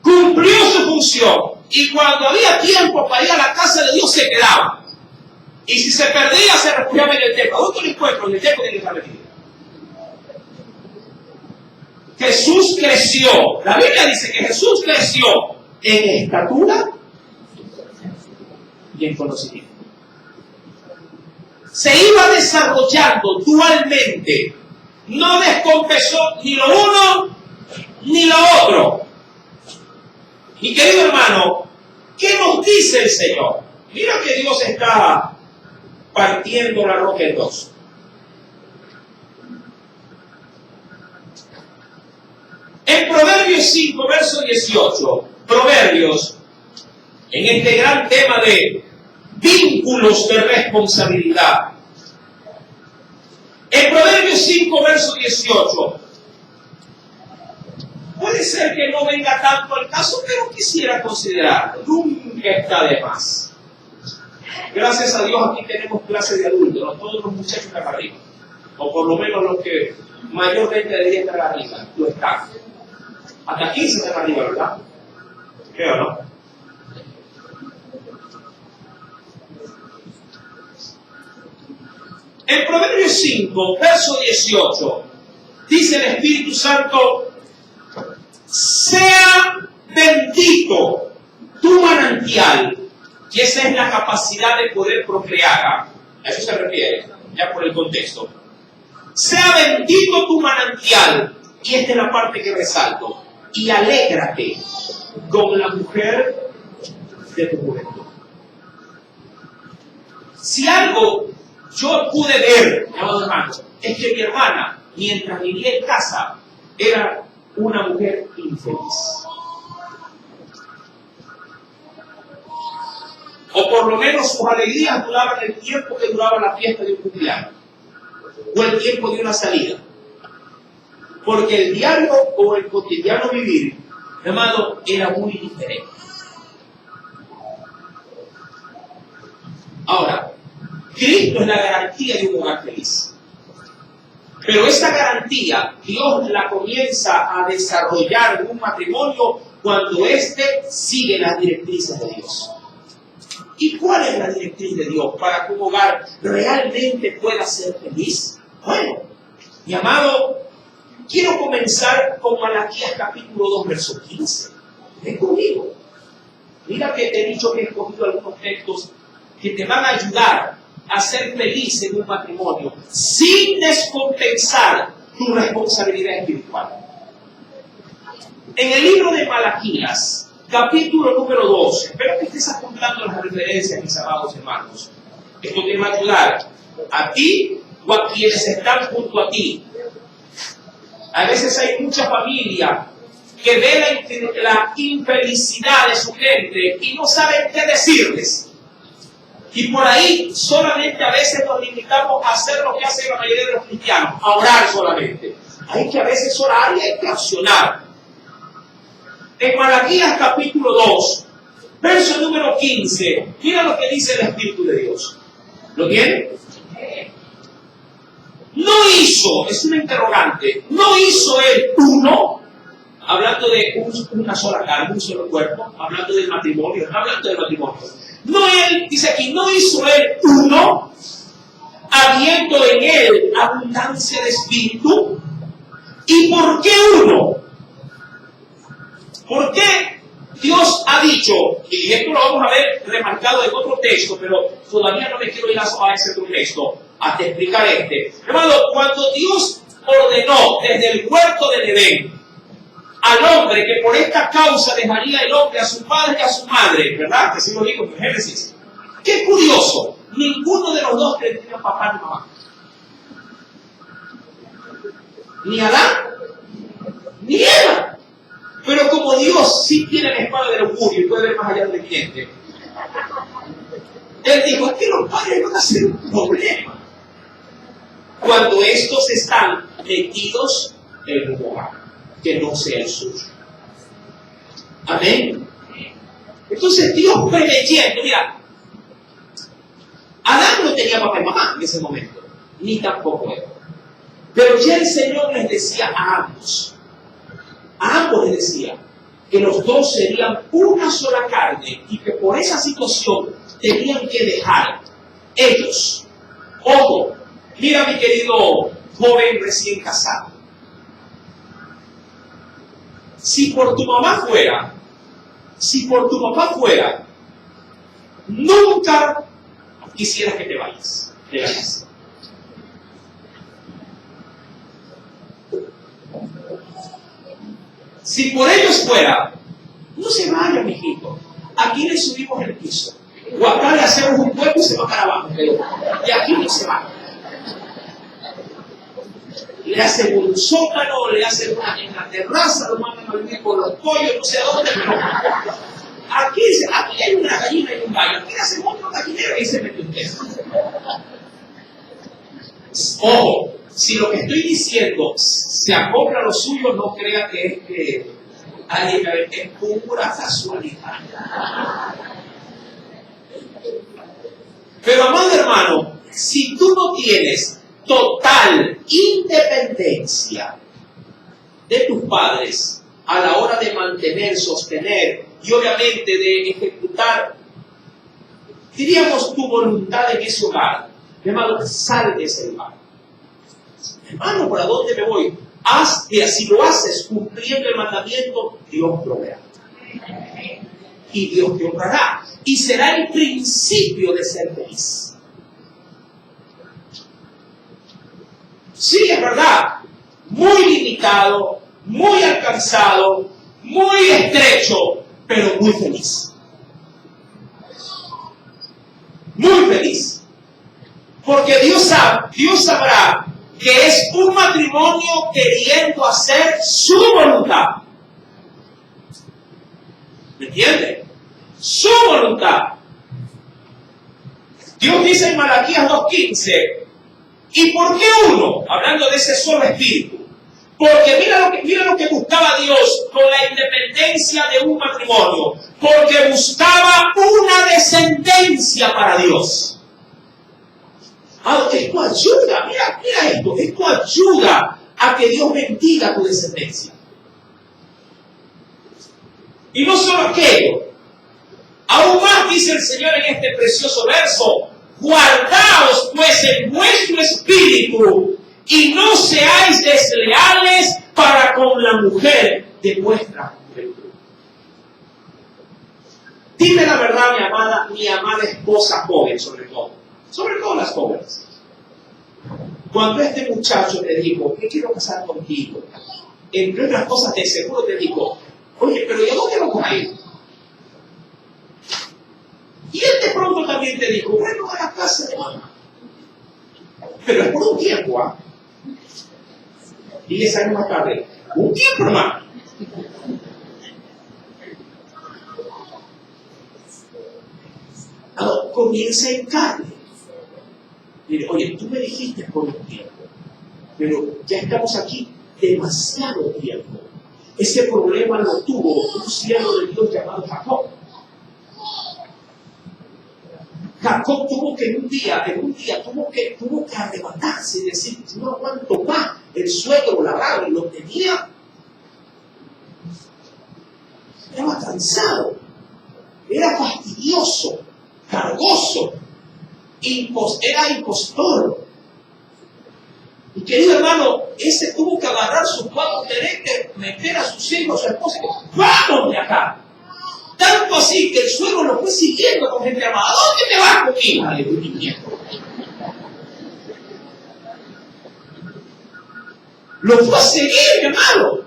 Cumplió su función. Y cuando había tiempo para ir a la casa de Dios, se quedaba. Y si se perdía, se refugiaba en el templo. ¿Dónde lo encuentro? En el templo de Israel. Jesús creció. La Biblia dice que Jesús creció en estatura y en conocimiento. Se iba desarrollando dualmente. No descompensó ni lo uno ni lo otro. Mi querido hermano, ¿qué nos dice el Señor? Mira que Dios está partiendo la roca en dos. En Proverbios 5, verso 18, Proverbios, en este gran tema de vínculos de responsabilidad. En Proverbios 5, verso 18, puede ser que no venga tanto al caso, pero quisiera considerarlo. Nunca está de más. Gracias a Dios aquí tenemos clase de adultos, no todos los muchachos están arriba, o por lo menos los que mayormente deberían estar arriba, lo están. Hasta 15 están arriba, ¿verdad? Creo, ¿no? En Proverbios 5, verso 18, dice el Espíritu Santo: sea bendito tu manantial. Y esa es la capacidad de poder procrear. A eso se refiere, ya por el contexto. Sea bendito tu manantial, Y esta es la parte que resalto. Y alégrate con la mujer de tu juventud. Si algo yo pude ver, amados hermanos, es que mi hermana, mientras vivía en casa, era una mujer infeliz. O por lo menos sus alegrías duraban el tiempo que duraba la fiesta de un cumpleaños. O el tiempo de una salida. Porque el diario o el cotidiano vivir, hermano, era muy diferente. Ahora, Cristo es la garantía de un hogar feliz. Pero esa garantía, Dios la comienza a desarrollar en un matrimonio cuando éste sigue las directrices de Dios. ¿Y cuál es la directriz de Dios para que un hogar realmente pueda ser feliz? Bueno, mi amado, quiero comenzar con Malaquías capítulo 2, verso 15. Ven conmigo. Mira que te he dicho que he escogido algunos textos que te van a ayudar a ser feliz en un matrimonio sin descompensar tu responsabilidad espiritual. En el libro de Malaquías, capítulo número 12, espero que estés apuntando las referencias, mis amados hermanos. Esto te va a ayudar a ti o a quienes están junto a ti. A veces hay mucha familia que ve la infelicidad de su gente y no saben qué decirles. Y por ahí solamente a veces nos limitamos a hacer lo que hace la mayoría de los cristianos, a orar solamente. Hay que a veces orar y hay que accionar. En Malaquías capítulo 2, verso número 15, mira lo que dice el Espíritu de Dios. ¿Lo tiene? No hizo, es una interrogante, no hizo él uno, hablando de una sola carne, un solo cuerpo, hablando del matrimonio, hablando del matrimonio. No él, dice aquí, no hizo él uno, habiendo en él abundancia de espíritu. ¿Y por qué uno? ¿Por qué Dios ha dicho, y esto lo vamos a ver remarcado en otro texto, pero todavía no me quiero ir a ese otro texto, hasta explicar este. Hermano, cuando Dios ordenó desde el huerto del Edén al hombre que por esta causa dejaría el hombre a su padre y a su madre, ¿verdad? Que así lo digo en Génesis. Qué curioso, ninguno de los dos tenía papá ni mamá. Ni Adán, ni Eva. Pero como Dios sí tiene la espada del augurio y puede ver más allá del diente, Él dijo, es que los padres van a ser un problema cuando estos están metidos en un hogar que no sea el suyo. Amén. Entonces Dios preveyendo, mira, Adán no tenía papá y mamá en ese momento, ni tampoco Eva. Pero ya el Señor les decía a ambos les decía que los dos serían una sola carne y que por esa situación tenían que dejar ellos. Ojo, mira mi querido joven recién casado. Si por tu mamá fuera, nunca quisieras que te vayas de la casa. Si por ellos fuera, no se vaya, mijito. Aquí le subimos el piso. O acá le hacemos un hueco y se va para abajo. Y aquí no se va. Le hacen un sótano, le hacen una en la terraza, lo mandan a vivir con los pollos, no sé a dónde, pero aquí hay una gallina y un gallo. Aquí le hacen otro gallinero y se mete un queso. Ojo, si lo que estoy diciendo se acopla a lo suyo, no crea que es que alguien es pura casualidad. Pero, amado hermano, si tú no tienes total independencia de tus padres a la hora de mantener, sostener y obviamente de ejecutar, diríamos, tu voluntad en ese hogar, hermano, sal de ese lugar. Hermano, ¿para dónde me voy? Haz que si lo haces cumpliendo el mandamiento, Dios proveerá. Y Dios te honrará. Y será el principio de ser feliz. Sí, es verdad. muy limitado, muy alcanzado, muy estrecho, pero muy feliz. Muy feliz. Porque Dios sabrá que es un matrimonio queriendo hacer su voluntad. ¿Me entiende? Su voluntad. Dios dice en Malaquías 2:15, ¿y por qué uno? Hablando de ese solo espíritu. Porque mira lo que buscaba Dios con la independencia de un matrimonio. Porque buscaba una descendencia para Dios. Esto ayuda, mira esto, esto ayuda a que Dios bendiga tu descendencia. Y no solo aquello, aún más dice el Señor en este precioso verso, guardaos pues en vuestro espíritu y no seáis desleales para con la mujer de vuestra juventud. Dime la verdad, mi amada esposa joven, sobre todo las jóvenes. Cuando este muchacho te dijo, me quiero casar contigo, entre otras cosas de seguro te dijo, oye, pero ¿y a dónde vamos a ir? Y él de pronto también te dijo, bueno, a la casa de mamá. Pero es por un tiempo, ¿ah? 10 años más tarde, un tiempo más. Ahora, comienza en carne. Mire, oye, tú me dijiste por un tiempo, pero ya estamos aquí demasiado tiempo. Ese problema lo tuvo un siervo de Dios llamado Jacob. Jacob tuvo que en un día tuvo que arrebatarse y decir, no aguanto más. El suegro labrado y lo tenía. Estaba cansado, era fastidioso, cargoso, era impostor. Y querido hermano, ese tuvo que agarrar sus 4 teretes, meter a sus hijos, a su esposa, y ¡vamos de acá! Tanto así que el suegro lo fue siguiendo con gente armada. ¿Dónde te vas conmigo? Ale, tu nieto. Lo fue a seguir, mi hermano.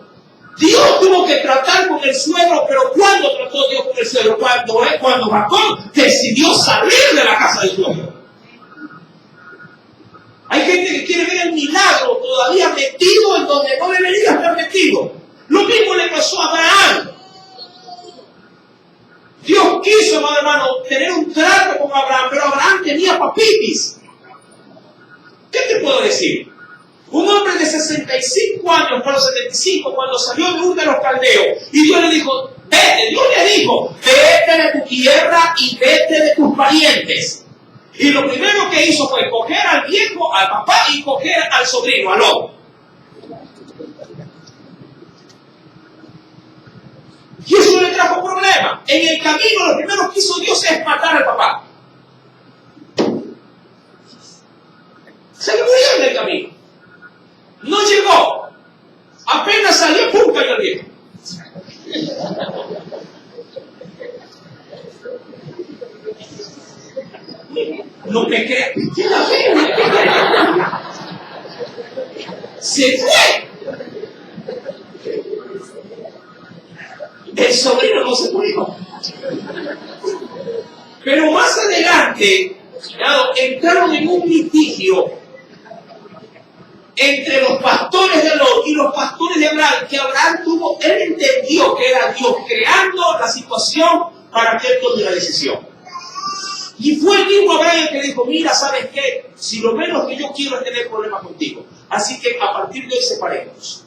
Dios tuvo que tratar con el suegro, pero ¿cuándo trató Dios con el suegro? Cuando Jacob decidió salir de la casa del suegro. Hay gente que quiere ver el milagro todavía metido en donde no debería estar metido. Lo mismo le pasó a Abraham. Dios quiso, hermano, tener un trato con Abraham, pero Abraham tenía papitis. ¿Qué te puedo decir? Un hombre de 65 años, para los 75, cuando salió de Ur de los Caldeos, y Dios le dijo, vete de tu tierra y vete de tus parientes. Y lo primero que hizo fue coger al viejo, al papá, y coger al sobrino, al otro. Y eso le trajo problemas. En el camino, lo primero que hizo Dios es matar al papá. Se le murió en el camino. No llegó. Apenas salió, ¡pum!, cayó el viejo. No me creas. Se fue. El sobrino no se murió. Pero más adelante, entraron en un litigio entre los pastores de Lot y los pastores de Abraham, que Abraham él entendió que era Dios creando la situación para que él tome la decisión. Y fue el mismo Abraham el que dijo, mira, ¿sabes qué? Si lo menos que yo quiero es tener problemas contigo. Así que a partir de hoy separemos.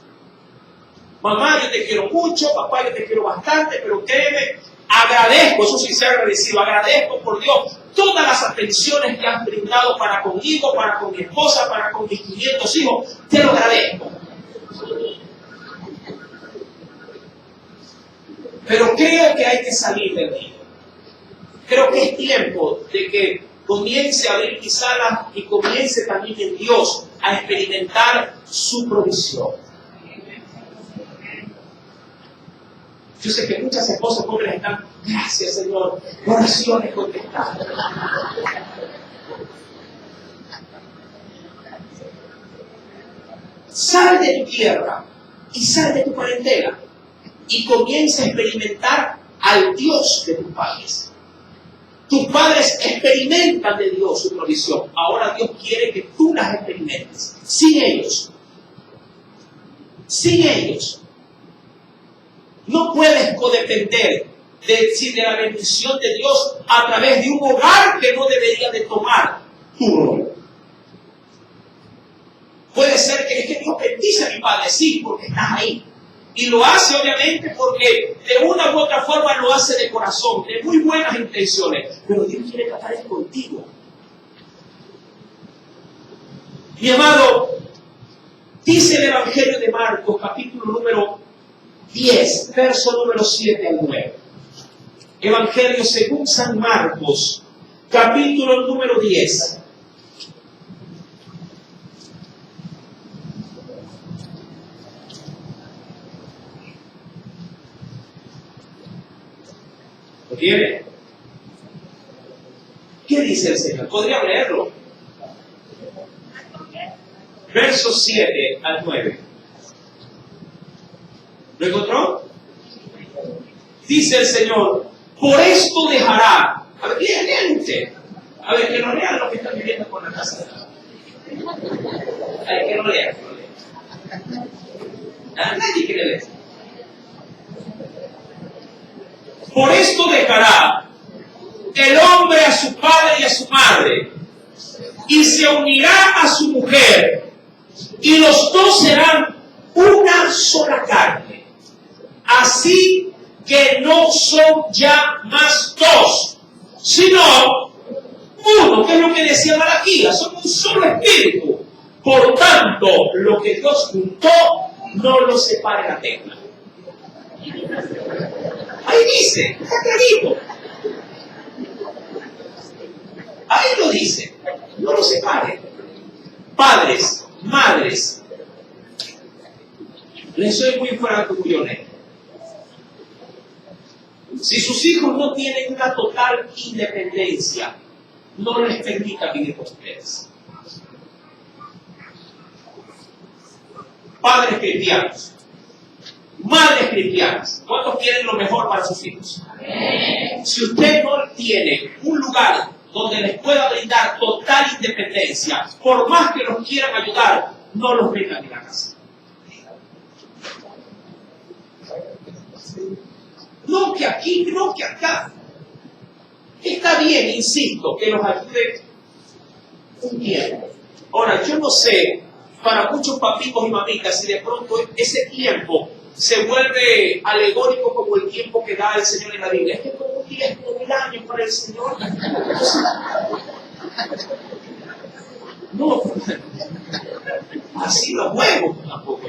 Mamá, yo te quiero mucho, papá, yo te quiero bastante, pero créeme, agradezco, eso sí, ser agradecido, agradezco por Dios todas las atenciones que has brindado para conmigo, para con mi esposa, para con mis 500 hijos, te lo agradezco. Pero creo que hay que salir del nido. Creo que es tiempo de que comience a abrir mis alas y comience también en Dios a experimentar su provisión. Yo sé que muchas esposas jóvenes están, gracias Señor, oraciones contestadas. Sal de tu tierra y sal de tu parentela y comienza a experimentar al Dios de tus padres. Tus padres experimentan de Dios su provisión. Ahora Dios quiere que tú las experimentes. Sin ellos. Sin ellos. No puedes codepender de la bendición de Dios a través de un hogar que no debería de tomar tu rol. Puede ser que es que Dios bendice a mi padre, sí, porque estás ahí. Y lo hace obviamente porque de una u otra forma lo hace de corazón, de muy buenas intenciones. Pero Dios quiere tratar es contigo. Mi amado, dice el Evangelio de Marcos, capítulo número 10, verso número 7 al 9. Evangelio según San Marcos, capítulo número 10. ¿Lo tiene? ¿Qué dice el Señor? ¿Podría leerlo? Versos 7 al 9. ¿Lo encontró? Dice el Señor, por esto dejará. A ver, lean usted. A ver, que lo lean los que están viviendo por la casa. A ver, que lo lean. Nadie quiere leer. Por esto dejará el hombre a su padre y a su madre, y se unirá a su mujer, y los dos serán una sola carne. Así que no son ya más dos, sino uno, que es lo que decía Malaquías, son un solo espíritu. Por tanto, lo que Dios juntó, no lo separe la tecla. Ahí dice, está clarito. Ahí lo dice, no lo separe. Padres, madres, les soy muy franco, muy honesto. Si sus hijos no tienen una total independencia, no les permita vivir con ustedes. Padres cristianos, madres cristianas, ¿cuántos quieren lo mejor para sus hijos? Si usted no tiene un lugar donde les pueda brindar total independencia, por más que los quieran ayudar, no los metan en la casa. No que aquí, no que acá. Está bien, insisto, que los ayude un tiempo. Ahora, yo no sé, para muchos papitos y mamitas, si de pronto ese tiempo se vuelve alegórico como el tiempo que da el Señor en la Biblia. Es que como 10, como 1000 años para el Señor. No, así los juegos tampoco.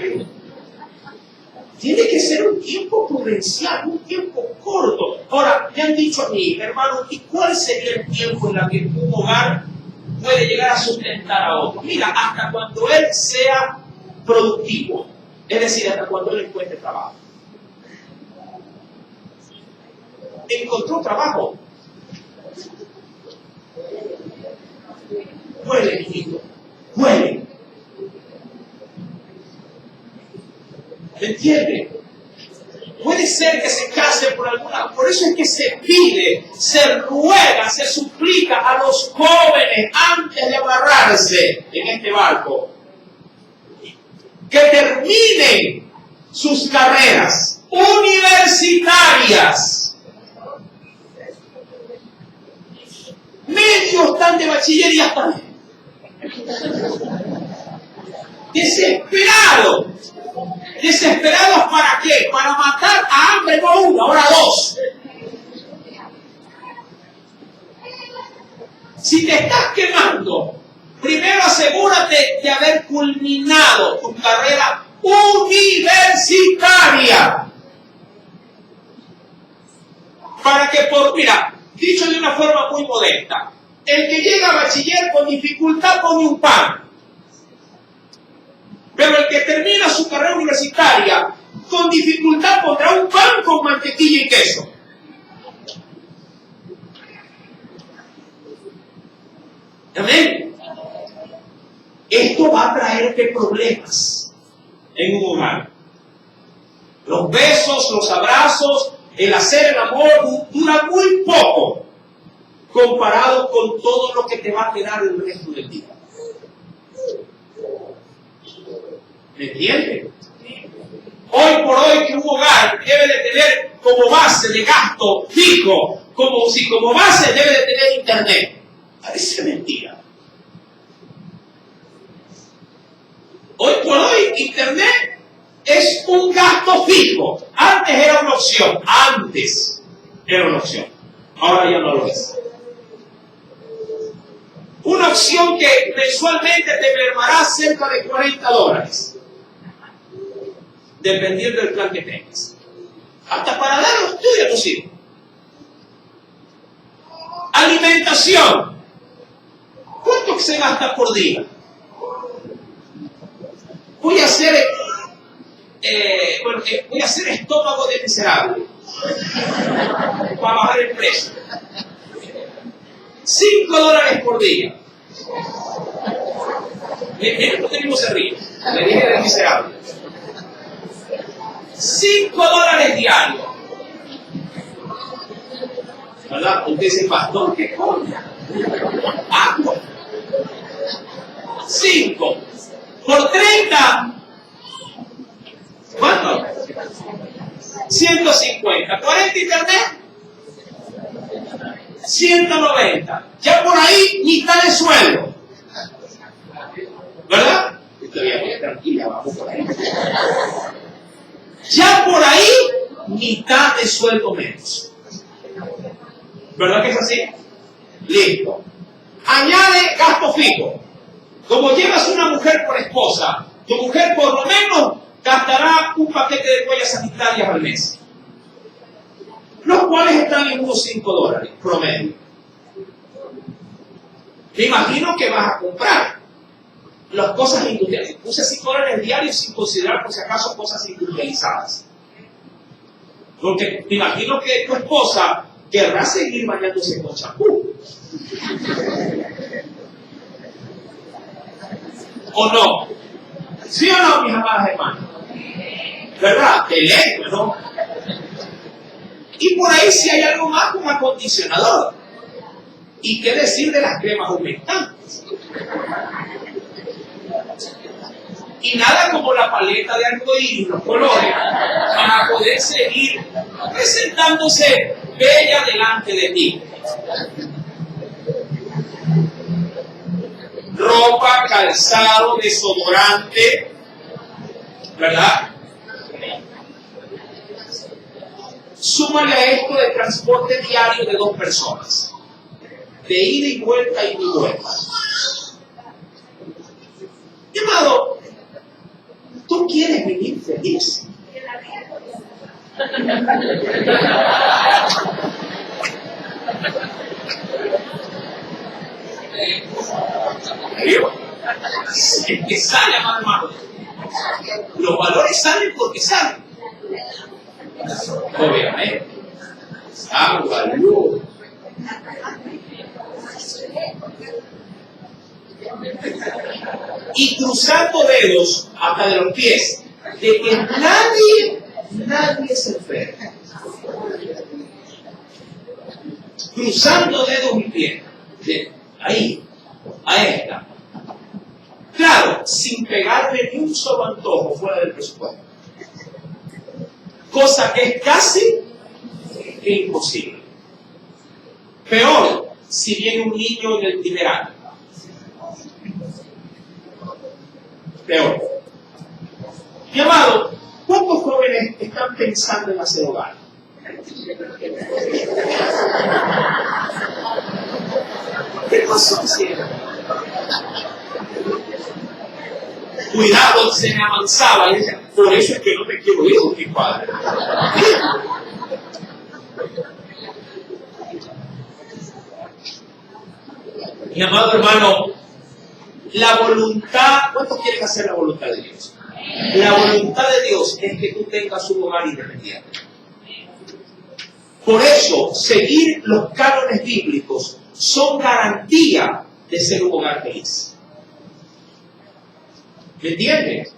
Tiene que ser un tiempo prudencial, un tiempo corto. Ahora, me han dicho a mí, hermano, ¿y cuál sería el tiempo en el que un hogar puede llegar a sustentar a otro? Mira, hasta cuando él sea productivo. Es decir, hasta cuando él encuentre trabajo. ¿Encontró trabajo? Huele, niñito, huele. ¿Me entiende? Puede ser que se case por alguna... Por eso es que se pide, se ruega, se suplica a los jóvenes antes de amarrarse en este barco que terminen sus carreras universitarias. Medios están de bachiller y ya están desesperados. ¿Desesperados para qué? Para matar a hambre, no uno, ahora dos. Si te estás quemando, primero asegúrate de haber culminado tu carrera universitaria. Para que mira, dicho de una forma muy modesta, el que llega a bachiller con dificultad pone un pan. Pero el que termina su carrera universitaria con dificultad pondrá un pan con mantequilla y queso. ¿Amén? Esto va a traerte problemas. en un hogar. Los besos, los abrazos, el hacer el amor dura muy poco comparado con todo lo que te va a quedar el resto del día. ¿Me entiendes? Hoy por hoy que un hogar debe de tener como base de gasto fijo, como base debe de tener internet. Parece mentira. Hoy por hoy internet es un gasto fijo. Antes era una opción. Ahora ya no lo es. Una opción que mensualmente te mermará cerca de $40. Dependiendo del plan que tengas. Hasta para dar los estudios a tus hijos. Alimentación. ¿Cuánto se gasta por día? Voy a hacer estómago de miserable para bajar el precio. $5 por día. Miren por qué mismo se ríe. Le dije de miserable. $5 diarios. ¿Verdad? Usted dice, pastor, ¿qué coño? Agua. 5 por 30. ¿Cuánto? 150. 40 internet. 190. Ya por ahí, mitad de sueldo. ¿Verdad? Estoy tranquila, vamos por ahí. Ya por ahí, mitad de sueldo menos. ¿Verdad que es así? Listo. Añade gasto fijo. Como llevas una mujer por esposa, tu mujer por lo menos gastará un paquete de toallas sanitarias al mes, los cuales están en unos $5 promedio. Me imagino que vas a comprar las cosas industriales. Puse $5 diarios sin considerar por si acaso cosas industrializadas. Porque me imagino que tu esposa querrá seguir bañándose con champú. ¿O no? ¿Sí o no, mis amadas hermanas? ¿Verdad? De lejos, ¿no? Y por ahí si hay algo más como acondicionador. ¿Y qué decir de las cremas humectantes? Y nada como la paleta de arcoíris, los colores, para poder seguir presentándose bella delante de ti. Ropa, calzado, desodorante, ¿verdad? Súmale a esto de transporte diario de 2 personas, de ida y vuelta y vuelta. Mi amado, tú quieres vivir feliz. Es que sale, hermano. Los valores salen porque salen. Obviamente. Agua, luz. Y cruzando dedos hasta de los pies, de que nadie se enferma. Cruzando dedos y pies. De ahí a esta. Claro, sin pegarle ni un solo antojo fuera del presupuesto. Cosa que es casi imposible. Peor, si viene un niño en el primer año. Peor. Mi amado, ¿cuántos jóvenes están pensando en hacer hogar? ¿Qué pasó, cielo? Cuidado, se me avanzaba y decía, por eso es que no te quiero hijos, mi padre. Mi amado hermano, la voluntad, ¿cuántos quieren hacer la voluntad de Dios? La voluntad de Dios es que tú tengas un hogar independiente. Por eso, seguir los cánones bíblicos son garantía de ser un hogar feliz. ¿Me entiendes?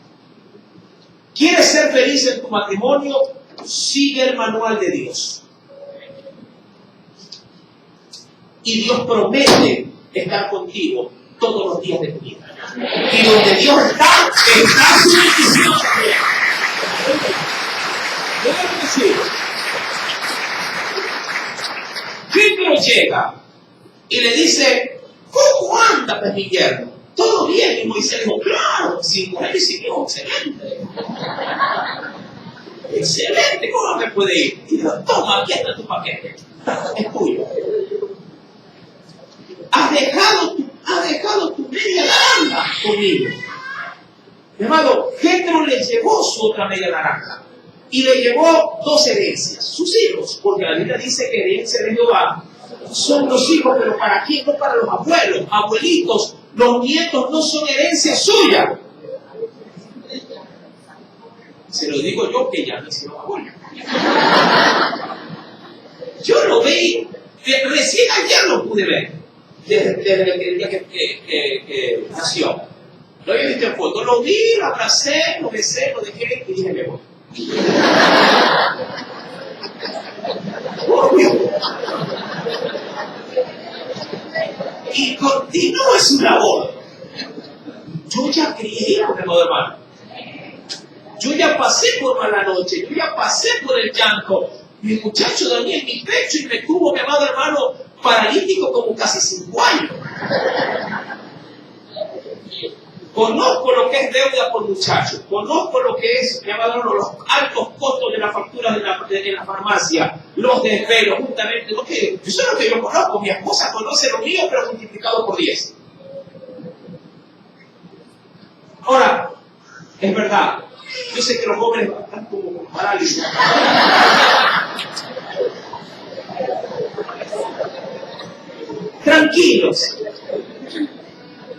¿Quieres ser feliz en tu matrimonio? Sigue el manual de Dios. Y Dios promete estar contigo todos los días de tu vida. Y donde Dios está su bendición. Claro que sí. Pedro llega y le dice, ¿cómo anda, pues, mi yerno? ¿Todo bien? Y Moisés dijo, claro, sin mujer y sin hijo, excelente. Excelente, ¿cómo me puede ir? Y dijo, toma, aquí está tu paquete. Es tuyo. Has dejado tu media naranja conmigo. Mi amado, Jethro le llevó su otra media naranja y le llevó 2 herencias, sus hijos, porque la Biblia dice que herencia de Jehová son los hijos, pero ¿para quién? No para los abuelos, abuelitos. Los nietos no son herencia suya. Se lo digo yo que ya me hicieron abuelo. Yo lo vi, recién ayer lo pude ver, desde el día que nació. Lo había visto en foto, lo vi, lo abracé, lo besé, lo dejé y dije, me voy. Y continúa su labor. Yo ya crié a mi amado hermano. Yo ya pasé por mala noche, yo ya pasé por el llanto. Mi muchacho dormía en mi pecho y me tuvo, mi amado hermano, paralítico como casi 5 años. Conozco lo que es deuda por muchachos, conozco lo que es, mi amado hermano, los altos costos de las facturas de la farmacia, los desvelos, justamente lo que, eso es lo que yo conozco. Mi esposa conoce lo mío, pero multiplicado por 10. Ahora, es verdad, yo sé que los jóvenes están como parálisis. Tranquilos,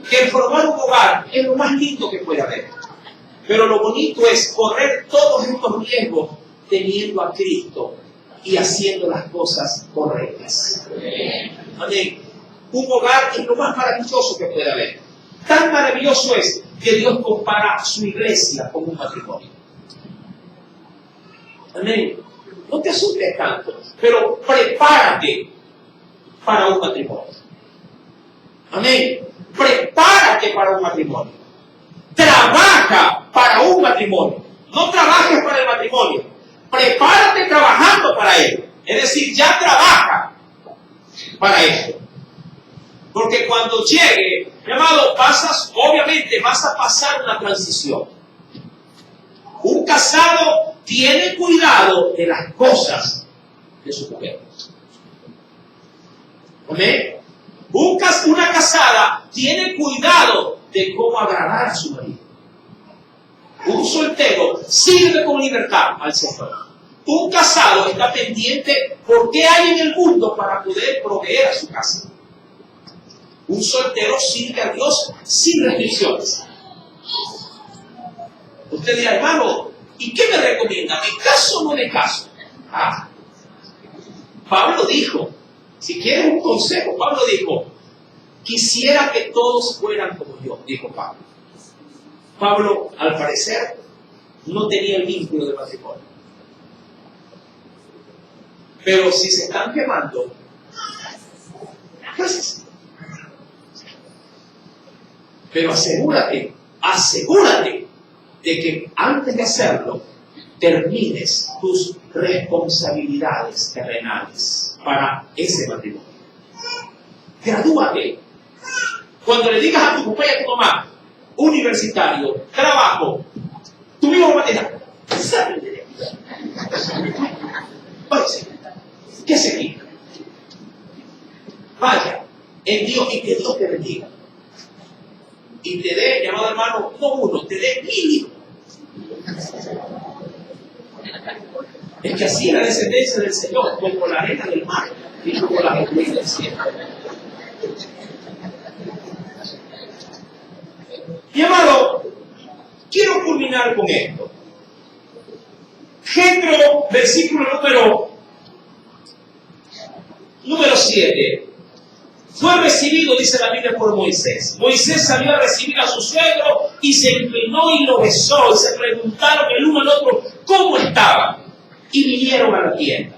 que el formar un hogar es lo más lindo que puede haber. Pero lo bonito es correr todos estos riesgos teniendo a Cristo y haciendo las cosas correctas. Amén. Un hogar es lo más maravilloso que puede haber. Tan maravilloso es que Dios compara su iglesia con un matrimonio. Amén. No te asustes tanto, pero prepárate para un matrimonio. Amén. Prepárate para un matrimonio. Trabaja para un matrimonio. No trabajes para el matrimonio. Prepárate trabajando para él. Es decir, ya trabaja para eso. Porque cuando llegue, mi amado, obviamente vas a pasar una transición. Un casado tiene cuidado de las cosas de su mujer. ¿Amén? Una casada tiene cuidado de cómo agradar a su marido. Un soltero sirve con libertad al Señor. Un casado está pendiente por qué hay en el mundo para poder proveer a su casa. Un soltero sirve a Dios sin restricciones. Usted dirá, hermano, ¿y qué me recomienda? ¿Me caso o no me caso? Pablo dijo, si quieres un consejo, Pablo dijo, quisiera que todos fueran como yo, dijo Pablo. Pablo, al parecer, no tenía el vínculo de matrimonio. Pero si se están quemando, pues, pero asegúrate de que antes de hacerlo, termines tus responsabilidades terrenales para ese matrimonio. Gradúate. Cuando le digas a tu papá y a tu mamá, universitario, trabajo, tu mismo va a decir, ¿qué significa? Vaya en Dios y que Dios te bendiga. Y te dé, llamado hermano, no uno, te dé 1000 hijos. Es que así es la descendencia del Señor, como la arena del mar y como la estrella del cielo. Mi amado, quiero culminar con esto. Jethro, versículo número 7. fue recibido, dice la Biblia, por Moisés. Moisés salió a recibir a su suegro y se inclinó y lo besó. Y se preguntaron el uno al otro cómo estaba. Y vinieron a la tienda.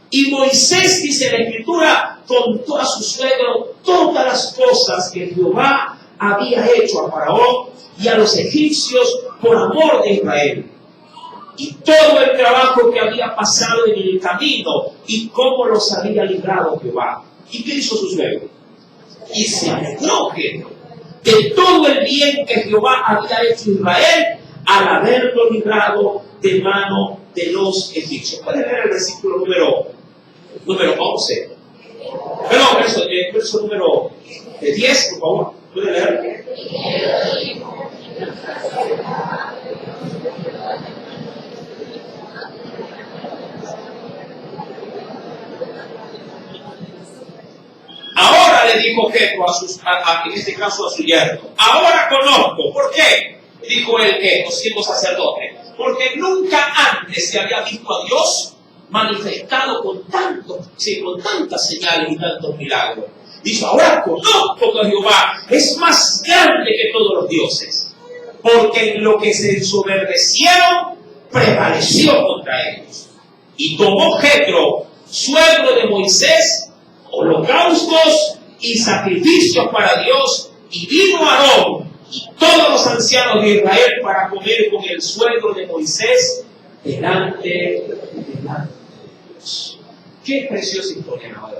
Y Moisés, dice la Escritura, contó a su suegro todas las cosas que Jehová había hecho a Faraón y a los egipcios por amor de Israel. Y todo el trabajo que había pasado en el camino y cómo los había librado Jehová. ¿Y qué hizo su suegro? Y se alegró de todo el bien que Jehová había hecho a Israel al haberlo librado de mano de los egipcios. Pueden leer el versículo número 11. Perdón, verso número 10, por favor. ¿Pueden leer? Ahora le dijo Jetro en este caso a su yerno. Ahora conozco. ¿Por qué? Dijo el Jetro, siendo sacerdote. Porque nunca antes se había visto a Dios manifestado con tantas señales y tantos milagros. Dijo, ahora conozco que Jehová es más grande que todos los dioses. Porque en lo que se ensoberbecieron, prevaleció contra ellos. Y tomó Jetro, suegro de Moisés, holocaustos y sacrificios para Dios, y vino Aarón y todos los ancianos de Israel para comer con el suegro de Moisés delante de Dios. Qué preciosa historia, hermano,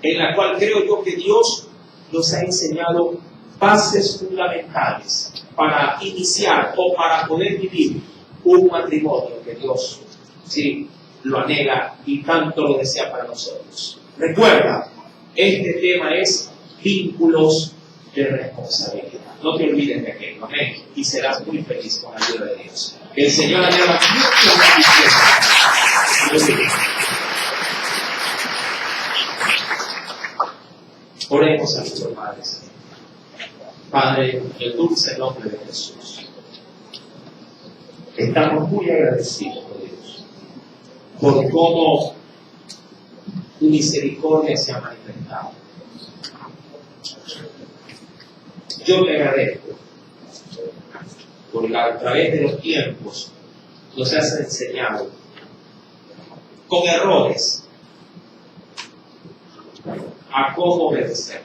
en la cual creo yo que Dios nos ha enseñado bases fundamentales para iniciar o para poder vivir un matrimonio que Dios lo anhela y tanto lo desea para nosotros. Recuerda, este tema es vínculos de responsabilidad. No te olvides de aquello, amén. Y serás muy feliz con la ayuda de Dios. Que el Señor añada mucho. Oremos a nuestro Padre. Padre, en el dulce nombre de Jesús. Estamos muy agradecidos por Dios, por cómo tu misericordia se ha manifestado. Yo te agradezco porque a través de los tiempos nos has enseñado con errores a cómo obedecer.